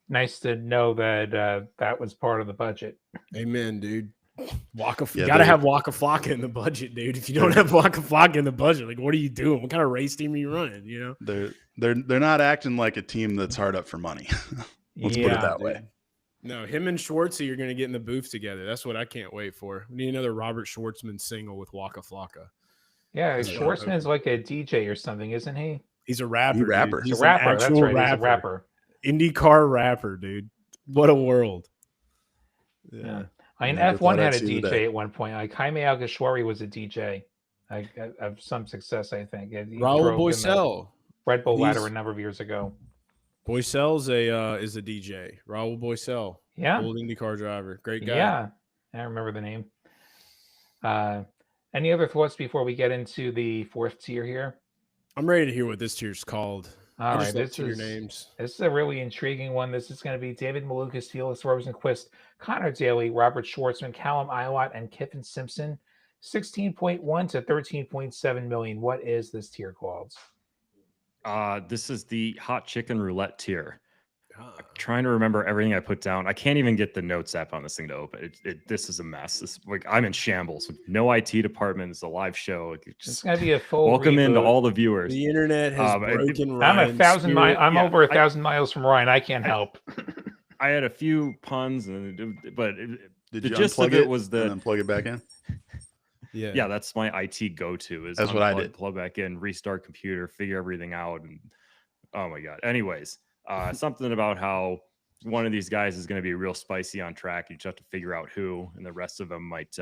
Nice to know that that was part of the budget. Amen, dude. Gotta have Waka Flocka in the budget, dude. If you don't have Waka Flocka in the budget, like what are you doing? What kind of race team are you running? They're not acting like a team that's hard up for money. Let's put it that way. No, him and Schwartzy are going to get in the booth together. That's what I can't wait for. We need another Robert Schwartzman single with Waka Flocka. Yeah, Schwartzman's like a DJ or something, isn't he? He's a rapper. He's a rapper. He's a rapper. That's right. He's a rapper. INDYCAR rapper, dude. What a world. Yeah. I mean, F1 had a DJ at one point. Like Jaime Alguersuari was a DJ. Of some success, I think. Raul Boisel. Red Bull ladder a number of years ago. Boisel's is a DJ. Raul Boisel. Yeah. Old IndyCar driver. Great guy. Yeah. I remember the name. Any other thoughts before we get into the fourth tier here? I'm ready to hear what this tier's called. All right, this is a really intriguing one. This is going to be David Malukas, Felix Rosenquist, Connor Daly, Robert Schwartzman, Callum Ilott, and Kiffin Simpson. 16.1 to 13.7 million. What is this tier called? This is the hot chicken roulette tier. I'm trying to remember everything I put down. I can't even get the notes app on this thing to open. This is a mess. I'm in shambles. No IT department. It's a live show. It's going to be a full welcome reboot. into all the viewers. The internet has broken. I'm over 1,000 miles from Ryan. I can't help. I had a few puns, but Did the you gist of it was and then plug it back in? Yeah, that's my IT go-to. That's what I did. Plug back in, restart computer, figure everything out, and oh my god. Anyways. Something about how one of these guys is going to be real spicy on track. You just have to figure out who, and the rest of them might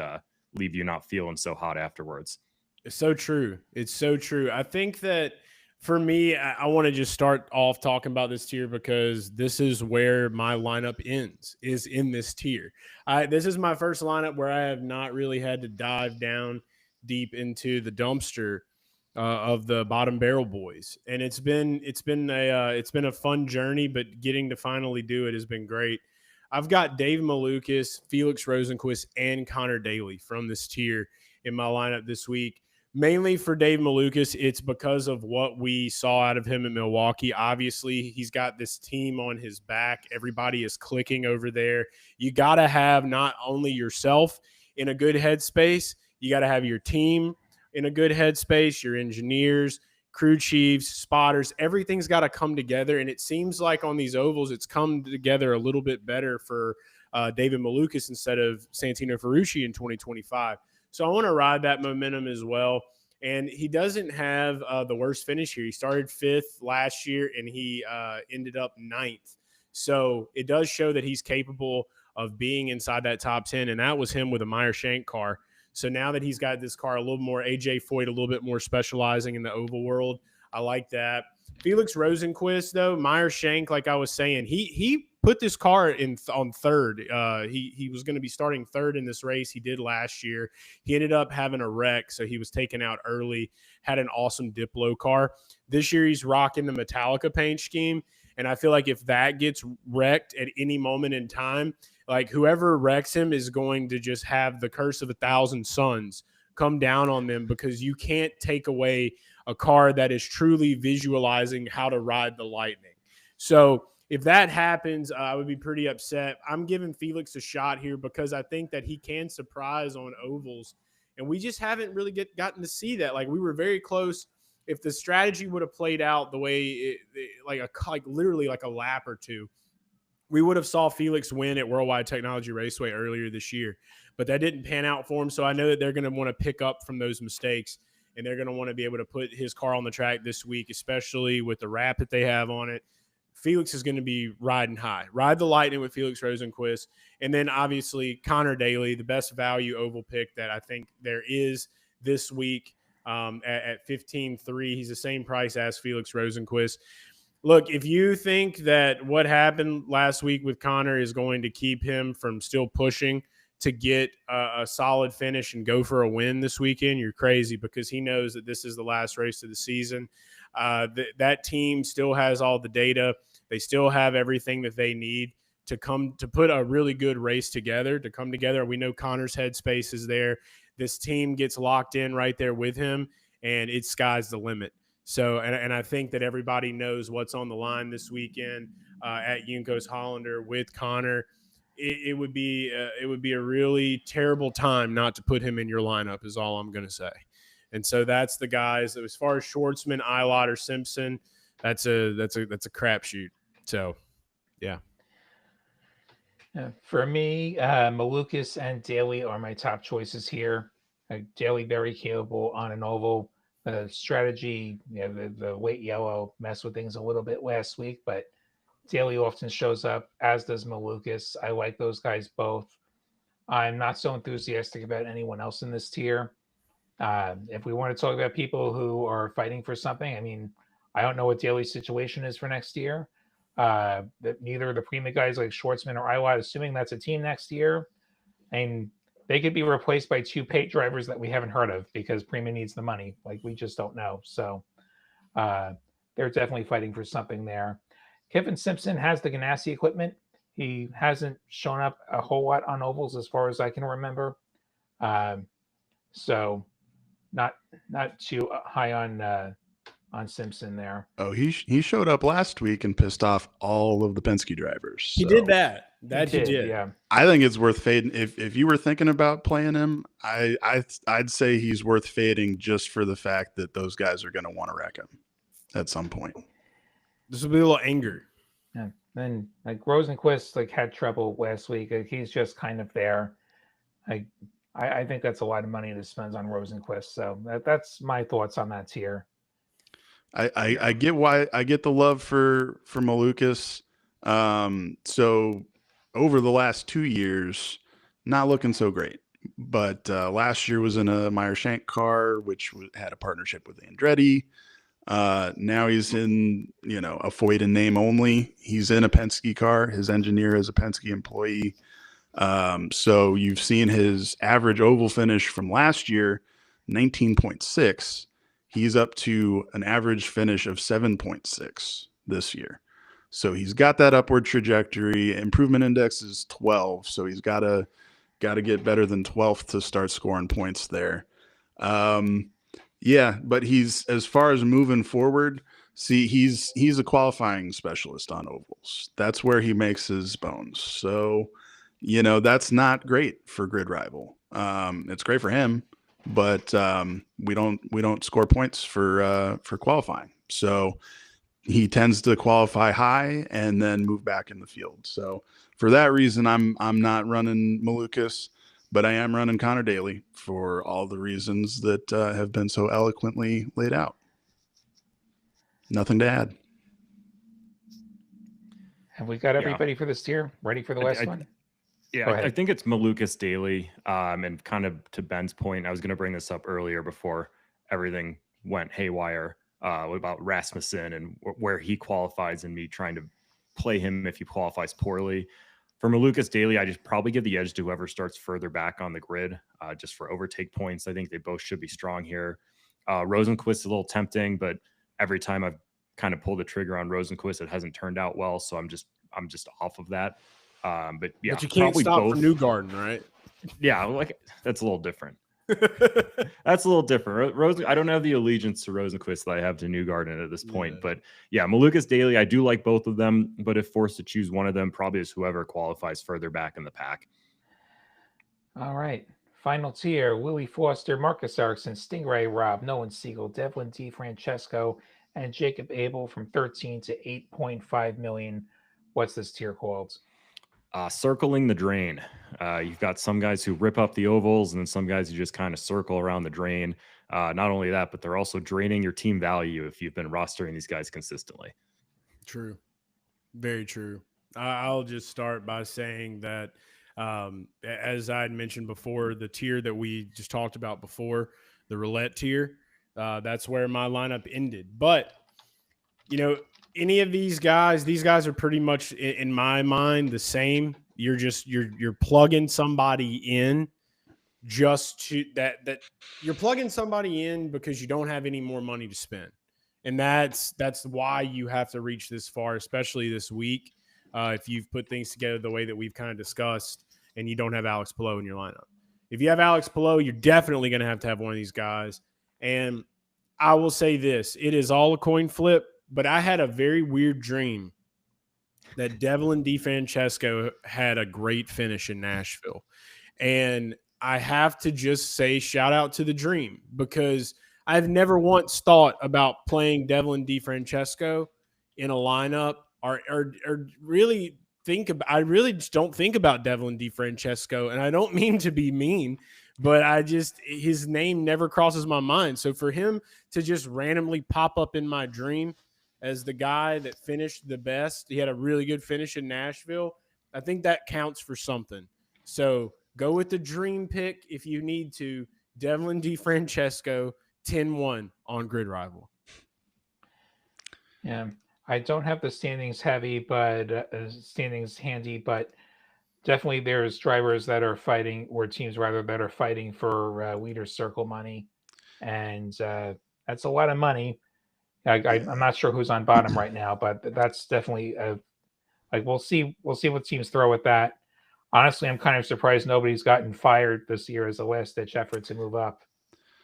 leave you not feeling so hot afterwards. It's so true. It's so true. I think that For me, I want to just start off talking about this tier because this is where my lineup ends, is in this tier. This is my first lineup where I have not really had to dive down deep into the dumpster of the bottom barrel boys, and it's been a fun journey, but getting to finally do it has been great. I've got Dave Malukas, Felix Rosenquist, and Connor Daly from this tier in my lineup this week. Mainly for Dave Malukas, it's because of what we saw out of him in Milwaukee. Obviously, he's got this team on his back. Everybody is clicking over there. You got to have not only yourself in a good headspace, you got to have your team in a good headspace, your engineers, crew chiefs, spotters. Everything's got to come together, and it seems like on these ovals, it's come together a little bit better for David Malukas instead of Santino Ferrucci in 2025. So I want to ride that momentum as well. And he doesn't have the worst finish here. He started 5th last year, and he ended up 9th. So it does show that he's capable of being inside that top 10, and that was him with a Meyer Shank car. So now that he's got this car a little more, AJ Foyt a little bit more specializing in the oval world, I like that. Felix Rosenquist, though, Meyer Shank, like I was saying, he put this car on third. He was going to be starting third in this race. He did last year. He ended up having a wreck, so he was taken out early, had an awesome Diplo car. This year he's rocking the Metallica paint scheme, and I feel like if that gets wrecked at any moment in time, like whoever wrecks him is going to just have the curse of 1,000 suns come down on them, because you can't take away a car that is truly visualizing how to ride the Lightning. So if that happens, I would be pretty upset. I'm giving Felix a shot here because I think that he can surprise on ovals, and we just haven't really gotten to see that. Like, we were very close. If the strategy would have played out the way literally like a lap or two, we would have saw Felix win at Worldwide Technology Raceway earlier this year, but that didn't pan out for him. So I know that they're going to want to pick up from those mistakes, and they're going to want to be able to put his car on the track this week, especially with the wrap that they have on it. Felix is going to be riding high. Ride the Lightning with Felix Rosenquist. And then obviously Connor Daly, the best value oval pick that I think there is this week at 15.3. He's the same price as Felix Rosenquist. Look, if you think that what happened last week with Connor is going to keep him from still pushing to get a solid finish and go for a win this weekend, you're crazy, because he knows that this is the last race of the season. That team still has all the data. They still have everything that they need to put a really good race together, to come together. We know Connor's headspace is there. This team gets locked in right there with him, and it's sky's the limit. So, and I think that everybody knows what's on the line this weekend at Junko's Hollander with Connor. It would be a really terrible time not to put him in your lineup, is all I'm going to say. And so that's the guys. As far as Schwartzman, Eilot, or Simpson, that's a crapshoot. So, yeah. For me, Malukas and Daly are my top choices here. Daly very capable on an oval. Strategy, the late yellow messed with things a little bit last week, but Daly often shows up, as does Malukas. I like those guys both. I'm not so enthusiastic about anyone else in this tier. If we want to talk about people who are fighting for something, I mean, I don't know what Daly's situation is for next year. That neither of the Prima guys like Schwartzman or Eilot, assuming that's a team next year, and they could be replaced by 2 paint drivers that we haven't heard of because Prima needs the money. Like, we just don't know. So they're definitely fighting for something there. Kevin Simpson has the Ganassi equipment. He hasn't shown up a whole lot on ovals as far as I can remember. So not too high on Simpson there. Oh, he showed up last week and pissed off all of the Penske drivers. He did that. He did. Yeah. I think it's worth fading. If you were thinking about playing him, I'd say he's worth fading just for the fact that those guys are going to want to wreck him at some point. This will be a little anger. Yeah. Then like Rosenquist had trouble last week. He's just kind of there. I think that's a lot of money to spend on Rosenquist. So that's my thoughts on that tier. I get why I get the love for Malukas. So over the last 2 years, not looking so great. But last year was in a Meyer Shank car, which had a partnership with Andretti. Now he's in, a Foyt in name only. He's in a Penske car. His engineer is a Penske employee. So you've seen his average oval finish from last year, 19.6. He's up to an average finish of 7.6 this year. So he's got that upward trajectory. Improvement index is 12. So he's got to get better than 12th to start scoring points there. Yeah, but he's, as far as moving forward, he's a qualifying specialist on ovals. That's where he makes his bones. So, that's not great for Grid Rival. It's great for him, but we don't score points for qualifying. So he tends to qualify high and then move back in the field. So for that reason, I'm not running Malukas, but I am running Connor Daly for all the reasons that have been so eloquently laid out. Nothing to add. Have we got everybody for this tier? Ready for the last one? Yeah, I think it's Malukas Daly. And kind of to Ben's point, I was going to bring this up earlier before everything went haywire about Rasmussen and where he qualifies and me trying to play him if he qualifies poorly. For Malukas Daly, I just probably give the edge to whoever starts further back on the grid, just for overtake points. I think they both should be strong here. Rosenquist is a little tempting, but every time I've kind of pulled the trigger on Rosenquist, it hasn't turned out well. So I'm just off of that. But yeah, but you can't stop for Newgarden, right? Yeah, like that's a little different. That's a little different. I don't have the allegiance to Rosenquist that I have to Newgarden at this point. But yeah, Malukas Daly, I do like both of them. But if forced to choose one of them, probably is whoever qualifies further back in the pack. All right. Final tier: Willie Foster, Marcus Ericsson, Stingray Robb, Nolan Siegel, Devlin DeFrancesco, and Jacob Abel from 13 to 8.5 million. What's this tier called? Circling the drain. You've got some guys who rip up the ovals and then some guys who just kind of circle around the drain. Not only that, but they're also draining your team value if you've been rostering these guys consistently. True. Very true. I'll just start by saying that, as I had mentioned before, the tier that we just talked about before, the roulette tier, that's where my lineup ended. But, any of these guys are pretty much, in my mind, the same. You're plugging somebody in just to that you're plugging somebody in because you don't have any more money to spend. And that's why you have to reach this far, especially this week. If you've put things together the way that we've kind of discussed and you don't have Alex Palou in your lineup. If you have Alex Palou, you're definitely going to have one of these guys. And I will say this, it is all a coin flip. But I had a very weird dream that Devlin DeFrancesco had a great finish in Nashville. And I have to just say shout out to the dream, because I've never once thought about playing Devlin DeFrancesco in a lineup or really think about – I really just don't think about Devlin DeFrancesco, and I don't mean to be mean, but his name never crosses my mind. So for him to just randomly pop up in my dream as the guy that finished the best, he had a really good finish in Nashville, I think that counts for something. So go with the dream pick if you need to. Devlin DeFrancesco, 10-1 on Grid Rival. Yeah, I don't have the standings handy, but definitely there's drivers that are fighting, or teams rather, that are fighting for leader circle money, and that's a lot of money. I'm not sure who's on bottom right now, but that's definitely we'll see what teams throw at that. Honestly, I'm kind of surprised nobody's gotten fired this year as a last-ditch effort to move up,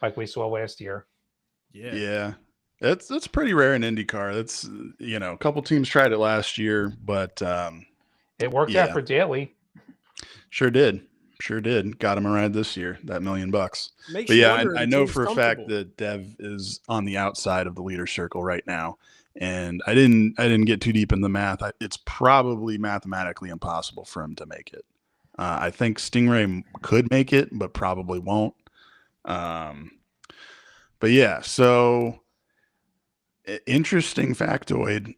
like we saw last year. Yeah. That's pretty rare in IndyCar. That's a couple teams tried it last year, but it worked out for Daly. Sure did. Got him a ride this year, that $1 million. But yeah, I know for a fact that Dev is on the outside of the leader circle right now, and I didn't get too deep in the math. It's probably mathematically impossible for him to make it. I think Stingray could make it, but probably won't. But yeah, so interesting factoid.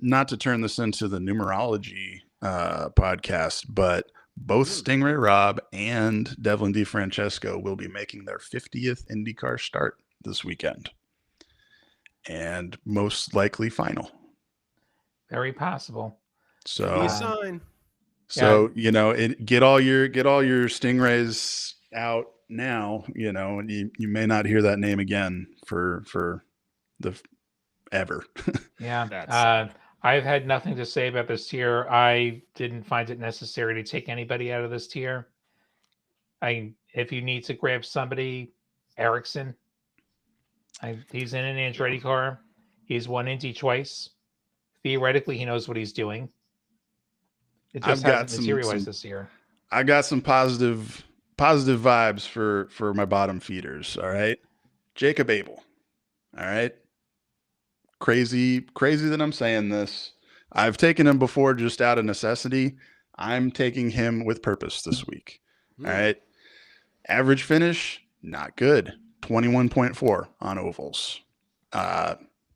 Not to turn this into the numerology podcast, but both Stingray Robb and Devlin DeFrancesco will be making their 50th IndyCar start this weekend. and most likely final. Very possible. Be a So, sign. you know, get all your Stingrays out now. You know, and you may not hear that name again for the ever. Yeah. I've had nothing to say about this tier. I didn't find it necessary to take anybody out of this tier. If you need to grab somebody, Ericsson. He's in an Andretti car. He's won Indy twice. Theoretically, he knows what he's doing. It just hasn't materialized this year. I got some positive vibes for my bottom feeders. All right, Jacob Abel. All right, crazy that I'm saying this. I've taken him before just out of necessity. I'm taking him with purpose this week. All right, average finish, not good. 21.4 on ovals.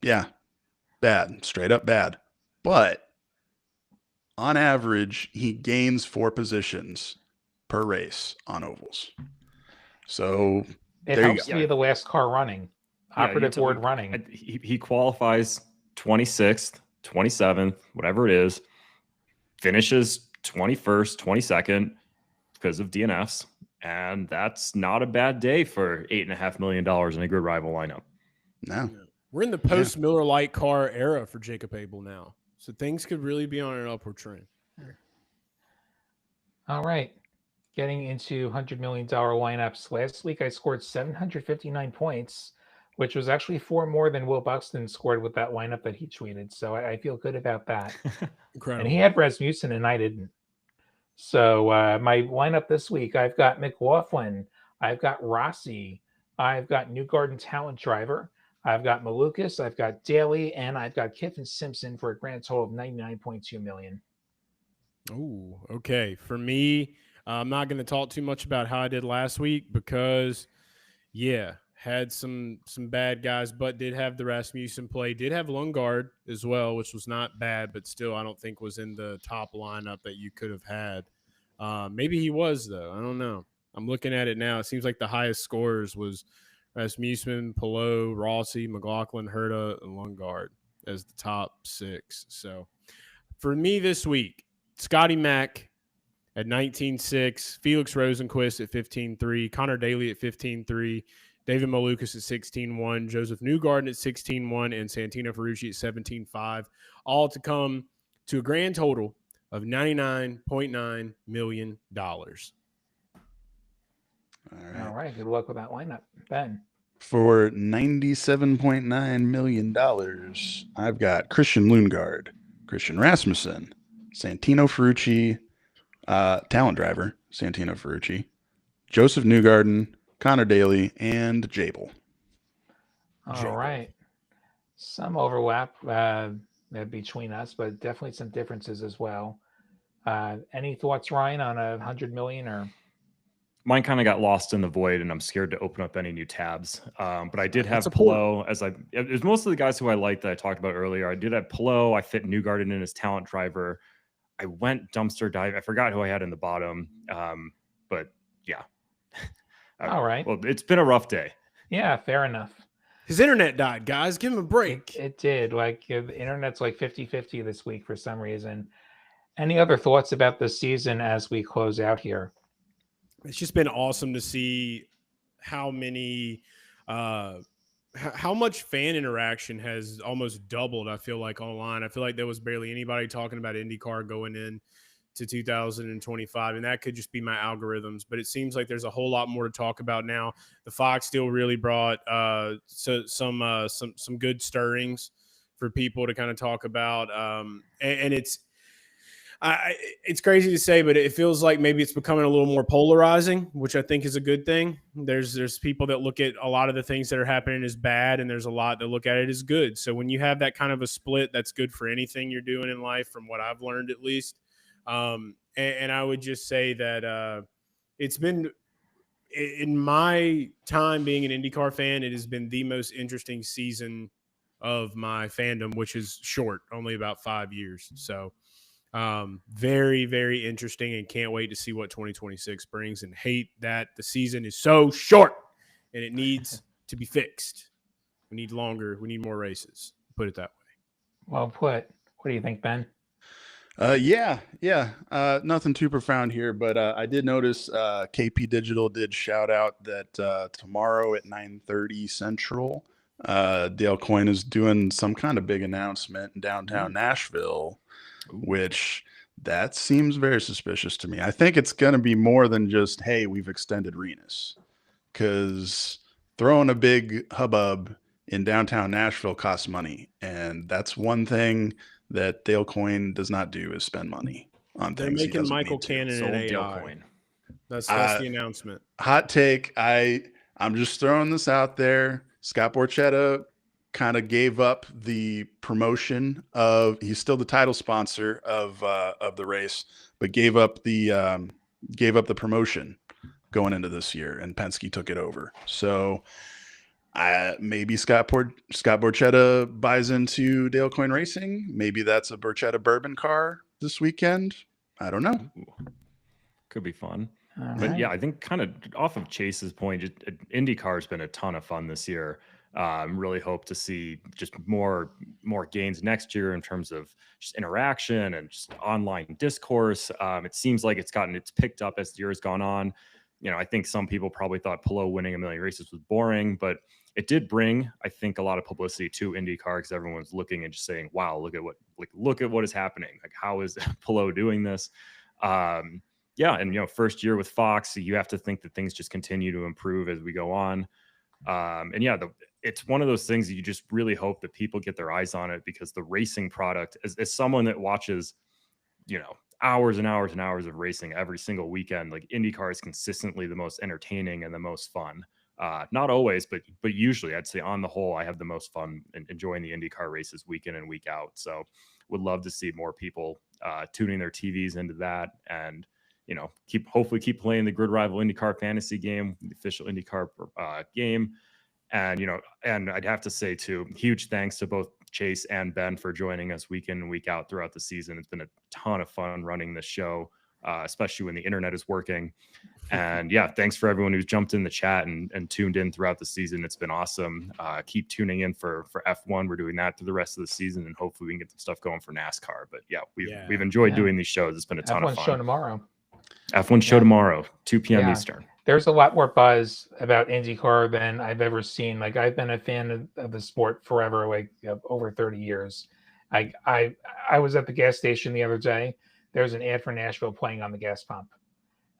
Yeah, bad, straight up bad. But on average, he gains 4 positions per race on ovals. So it helps to be the last car running, operative board running. He qualifies 26th, 27th, whatever it is, finishes 21st, 22nd because of DNFs. And that's not a bad day for $8.5 million in a good rival lineup. No. We're in the post Miller Lite car era for Jacob Abel now. So things could really be on an upward trend. All right. Getting into $100 million lineups. Last week I scored 759 points, which was actually 4 more than Will Buxton scored with that lineup that he tweeted. So I feel good about that. Incredible. And he had Rasmussen and I didn't. So my lineup this week, I've got McLaughlin, I've got Rossi, I've got Newgarden Talent Driver, I've got Malukas, I've got Daly, and I've got Kiffin Simpson for a grand total of $99.2 million. Oh, okay. For me, I'm not going to talk too much about how I did last week because, had some bad guys, but did have the Rasmussen play. Did have Lundgaard as well, which was not bad, but still I don't think was in the top lineup that you could have had. Maybe he was, though. I don't know. I'm looking at it now. It seems like the highest scorers was Rasmussen, Palou, Rossi, McLaughlin, Herta, and Lundgaard as the top 6. So for me this week, Scotty Mack at 19.6, Felix Rosenquist at 15.3, Connor Daly at 15.3, David Malukas at 16.1, Joseph Newgarden at 16.1, and Santino Ferrucci at 17.5, all to come to a grand total of $99.9 million. All right. Good luck with that lineup, Ben. For $97.9 million, I've got Christian Lundgaard, Christian Rasmussen, Santino Ferrucci, Talent Driver, Santino Ferrucci, Joseph Newgarden, Connor Daly, and Jabel. All right. Some overlap between us, but definitely some differences as well. Any thoughts, Ryan, on $100 million or? Mine kind of got lost in the void, and I'm scared to open up any new tabs. But I did have Palou it was most of the guys who I liked that I talked about earlier. I did have Palou. I fit Newgarden in as Talent Driver. I went dumpster dive. I forgot who I had in the bottom. But yeah. All right. Well, it's been a rough day. Yeah, fair enough. His internet died, guys. Give him a break. It did. Like the internet's like 50-50 this week for some reason. Any other thoughts about the season as we close out here? It's just been awesome to see how many how much fan interaction has almost doubled, I feel like, online. I feel like there was barely anybody talking about IndyCar going in to 2025, and that could just be my algorithms, but it seems like there's a whole lot more to talk about now. The Fox deal really brought some good stirrings for people to kind of talk about, and it's crazy to say, but it feels like maybe it's becoming a little more polarizing, which I think is a good thing. There's people that look at a lot of the things that are happening as bad, and there's a lot that look at it as good. So when you have that kind of a split, that's good for anything you're doing in life, from what I've learned at least. And I would just say that it's been, in my time being an IndyCar fan, it has been the most interesting season of my fandom, which is short, only about 5 years. So very, very interesting, and can't wait to see what 2026 brings, and hate that the season is so short and it needs to be fixed. We need longer. We need more races. Put it that way. Well put. What do you think, Ben? Yeah. Nothing too profound here, but I did notice KP Digital did shout out that tomorrow at 9:30 Central, Dale Coyne is doing some kind of big announcement in downtown Nashville, which that seems very suspicious to me. I think it's going to be more than just, hey, we've extended Renus, because throwing a big hubbub in downtown Nashville costs money, and that's one thing that Dale Coyne does not do is spend money on They're things. He making doesn't Michael need to. Cannon Sold an Dale AI. Coyne. That's the announcement. Hot take. I'm just throwing this out there. Scott Borchetta kind of gave up the promotion of. He's still the title sponsor of the race, but gave up the promotion going into this year, and Penske took it over. So maybe Scott Borchetta buys into Dale Coyne Racing. Maybe that's a Borchetta bourbon car this weekend. I don't know. Ooh, could be fun. All But right. yeah, I think kind of off of Chase's point, IndyCar has been a ton of fun this year. Really hope to see just more gains next year in terms of just interaction and just online discourse. It seems like it's picked up as the year has gone on. You know, I think some people probably thought Pelot winning a million races was boring, but it did bring, I think, a lot of publicity to IndyCar because everyone's looking and just saying, "Wow, look at what is happening! Like, how is Pelot doing this?" Yeah, and first year with Fox, so you have to think that things just continue to improve as we go on. And yeah, it's one of those things that you just really hope that people get their eyes on it, because the racing product, as someone that watches, hours and hours and hours of racing every single weekend, like IndyCar is consistently the most entertaining and the most fun. Not always, but usually I'd say on the whole, I have the most fun enjoying the IndyCar races week in and week out. So would love to see more people tuning their TVs into that, and hopefully keep playing the Grid Rival IndyCar fantasy game, the official IndyCar game. And and I'd have to say too, huge thanks to both Chase and Ben for joining us week in and week out throughout the season. It's been a ton of fun running this show, especially when the internet is working. And yeah, thanks for everyone who's jumped in the chat and tuned in throughout the season. It's been awesome. Keep tuning in for F1. We're doing that through the rest of the season, and hopefully we can get some stuff going for NASCAR. But yeah, we've enjoyed doing these shows. It's been a ton of F1 fun. show tomorrow. F1 show tomorrow, 2 p.m. Eastern. There's a lot more buzz about IndyCar than I've ever seen. Like, I've been a fan of the sport forever, like over 30 years. I was at the gas station the other day. There's an ad for Nashville playing on the gas pump,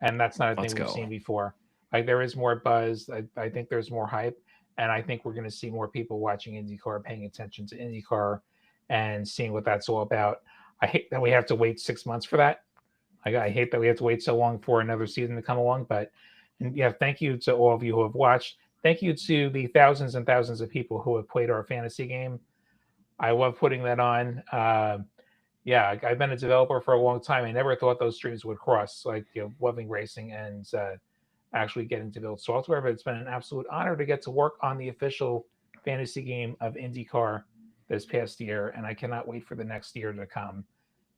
and that's not a thing we've seen before. Like, there is more buzz. I think there's more hype, and I think we're going to see more people watching IndyCar, paying attention to IndyCar, and seeing what that's all about. I hate that we have to wait 6 months for that. I hate that we have to wait so long for another season to come along, but yeah, thank you to all of you who have watched. Thank you to the thousands and thousands of people who have played our fantasy game. I love putting that on. Yeah, I've been a developer for a long time. I never thought those streams would cross, like loving racing and actually getting to build software. But it's been an absolute honor to get to work on the official fantasy game of IndyCar this past year, and I cannot wait for the next year to come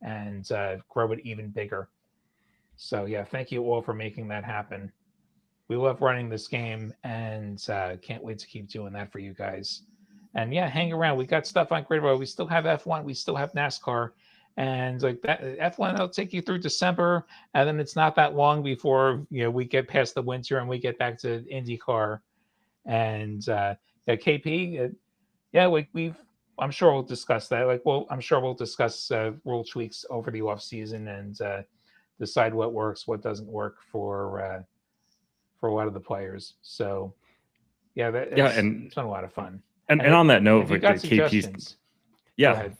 and grow it even bigger. So yeah, thank you all for making that happen. We love running this game, and can't wait to keep doing that for you guys. And yeah, hang around. We got stuff on Grid Road. We still have F1. We still have NASCAR. And like that, F1 will take you through December, and then it's not that long before we get past the winter and we get back to IndyCar. And KP, I'm sure we'll discuss that. I'm sure we'll discuss rule tweaks over the off season and decide what works, what doesn't work for a lot of the players. So yeah, it's been a lot of fun. And on that note, if you got suggestions, yeah, go ahead.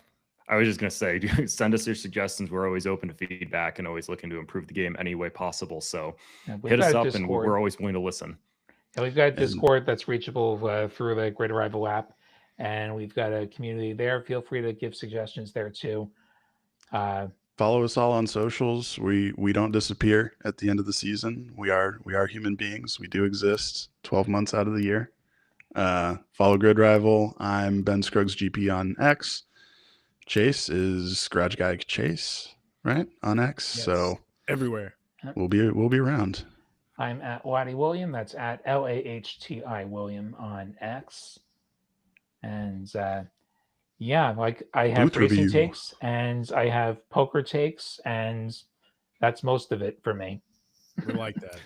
I was just going to say, send us your suggestions. We're always open to feedback and always looking to improve the game any way possible. So hit us up, Discord, and we're always willing to listen. And we've got Discord that's reachable through the Great Arrival app, and we've got a community there. Feel free to give suggestions there too. Follow us all on socials. We don't disappear at the end of the season. We are human beings. We do exist 12 months out of the year. Follow Grid Rival. I'm Ben Scruggs GP on X. Chase is Garage Guy Chase, right, on X. Yes. So everywhere. We'll be around. I'm at Latty William. That's at LAHTI William on X. And yeah, like I have Booth racing review. takes and I have poker takes, and that's most of it for me. We like that.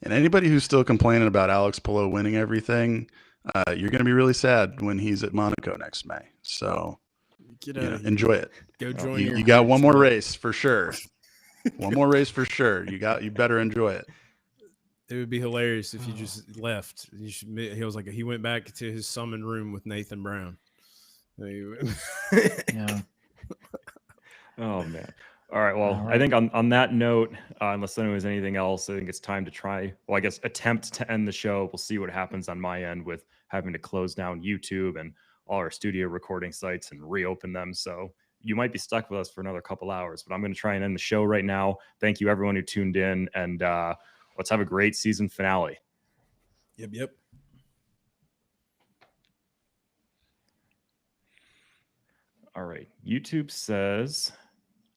And anybody who's still complaining about Alex Palou winning everything, you're going to be really sad when he's at Monaco next May. So, Get you out know, of here. enjoy it. Go join You your got one more club. race for sure. One more race for sure. You better enjoy it. It would be hilarious if you just left. He was like, he went back to his summon room with Nathan Brown. Yeah. Oh man. All right. Well, All I right. think on that note, unless anyone has anything else, I think it's time to try. Well, I guess attempt to end the show. We'll see what happens on my end with having to close down YouTube and all our studio recording sites and reopen them. So you might be stuck with us for another couple hours, but I'm going to try and end the show right now. Thank you everyone who tuned in, and let's have a great season finale. Yep. All right. YouTube says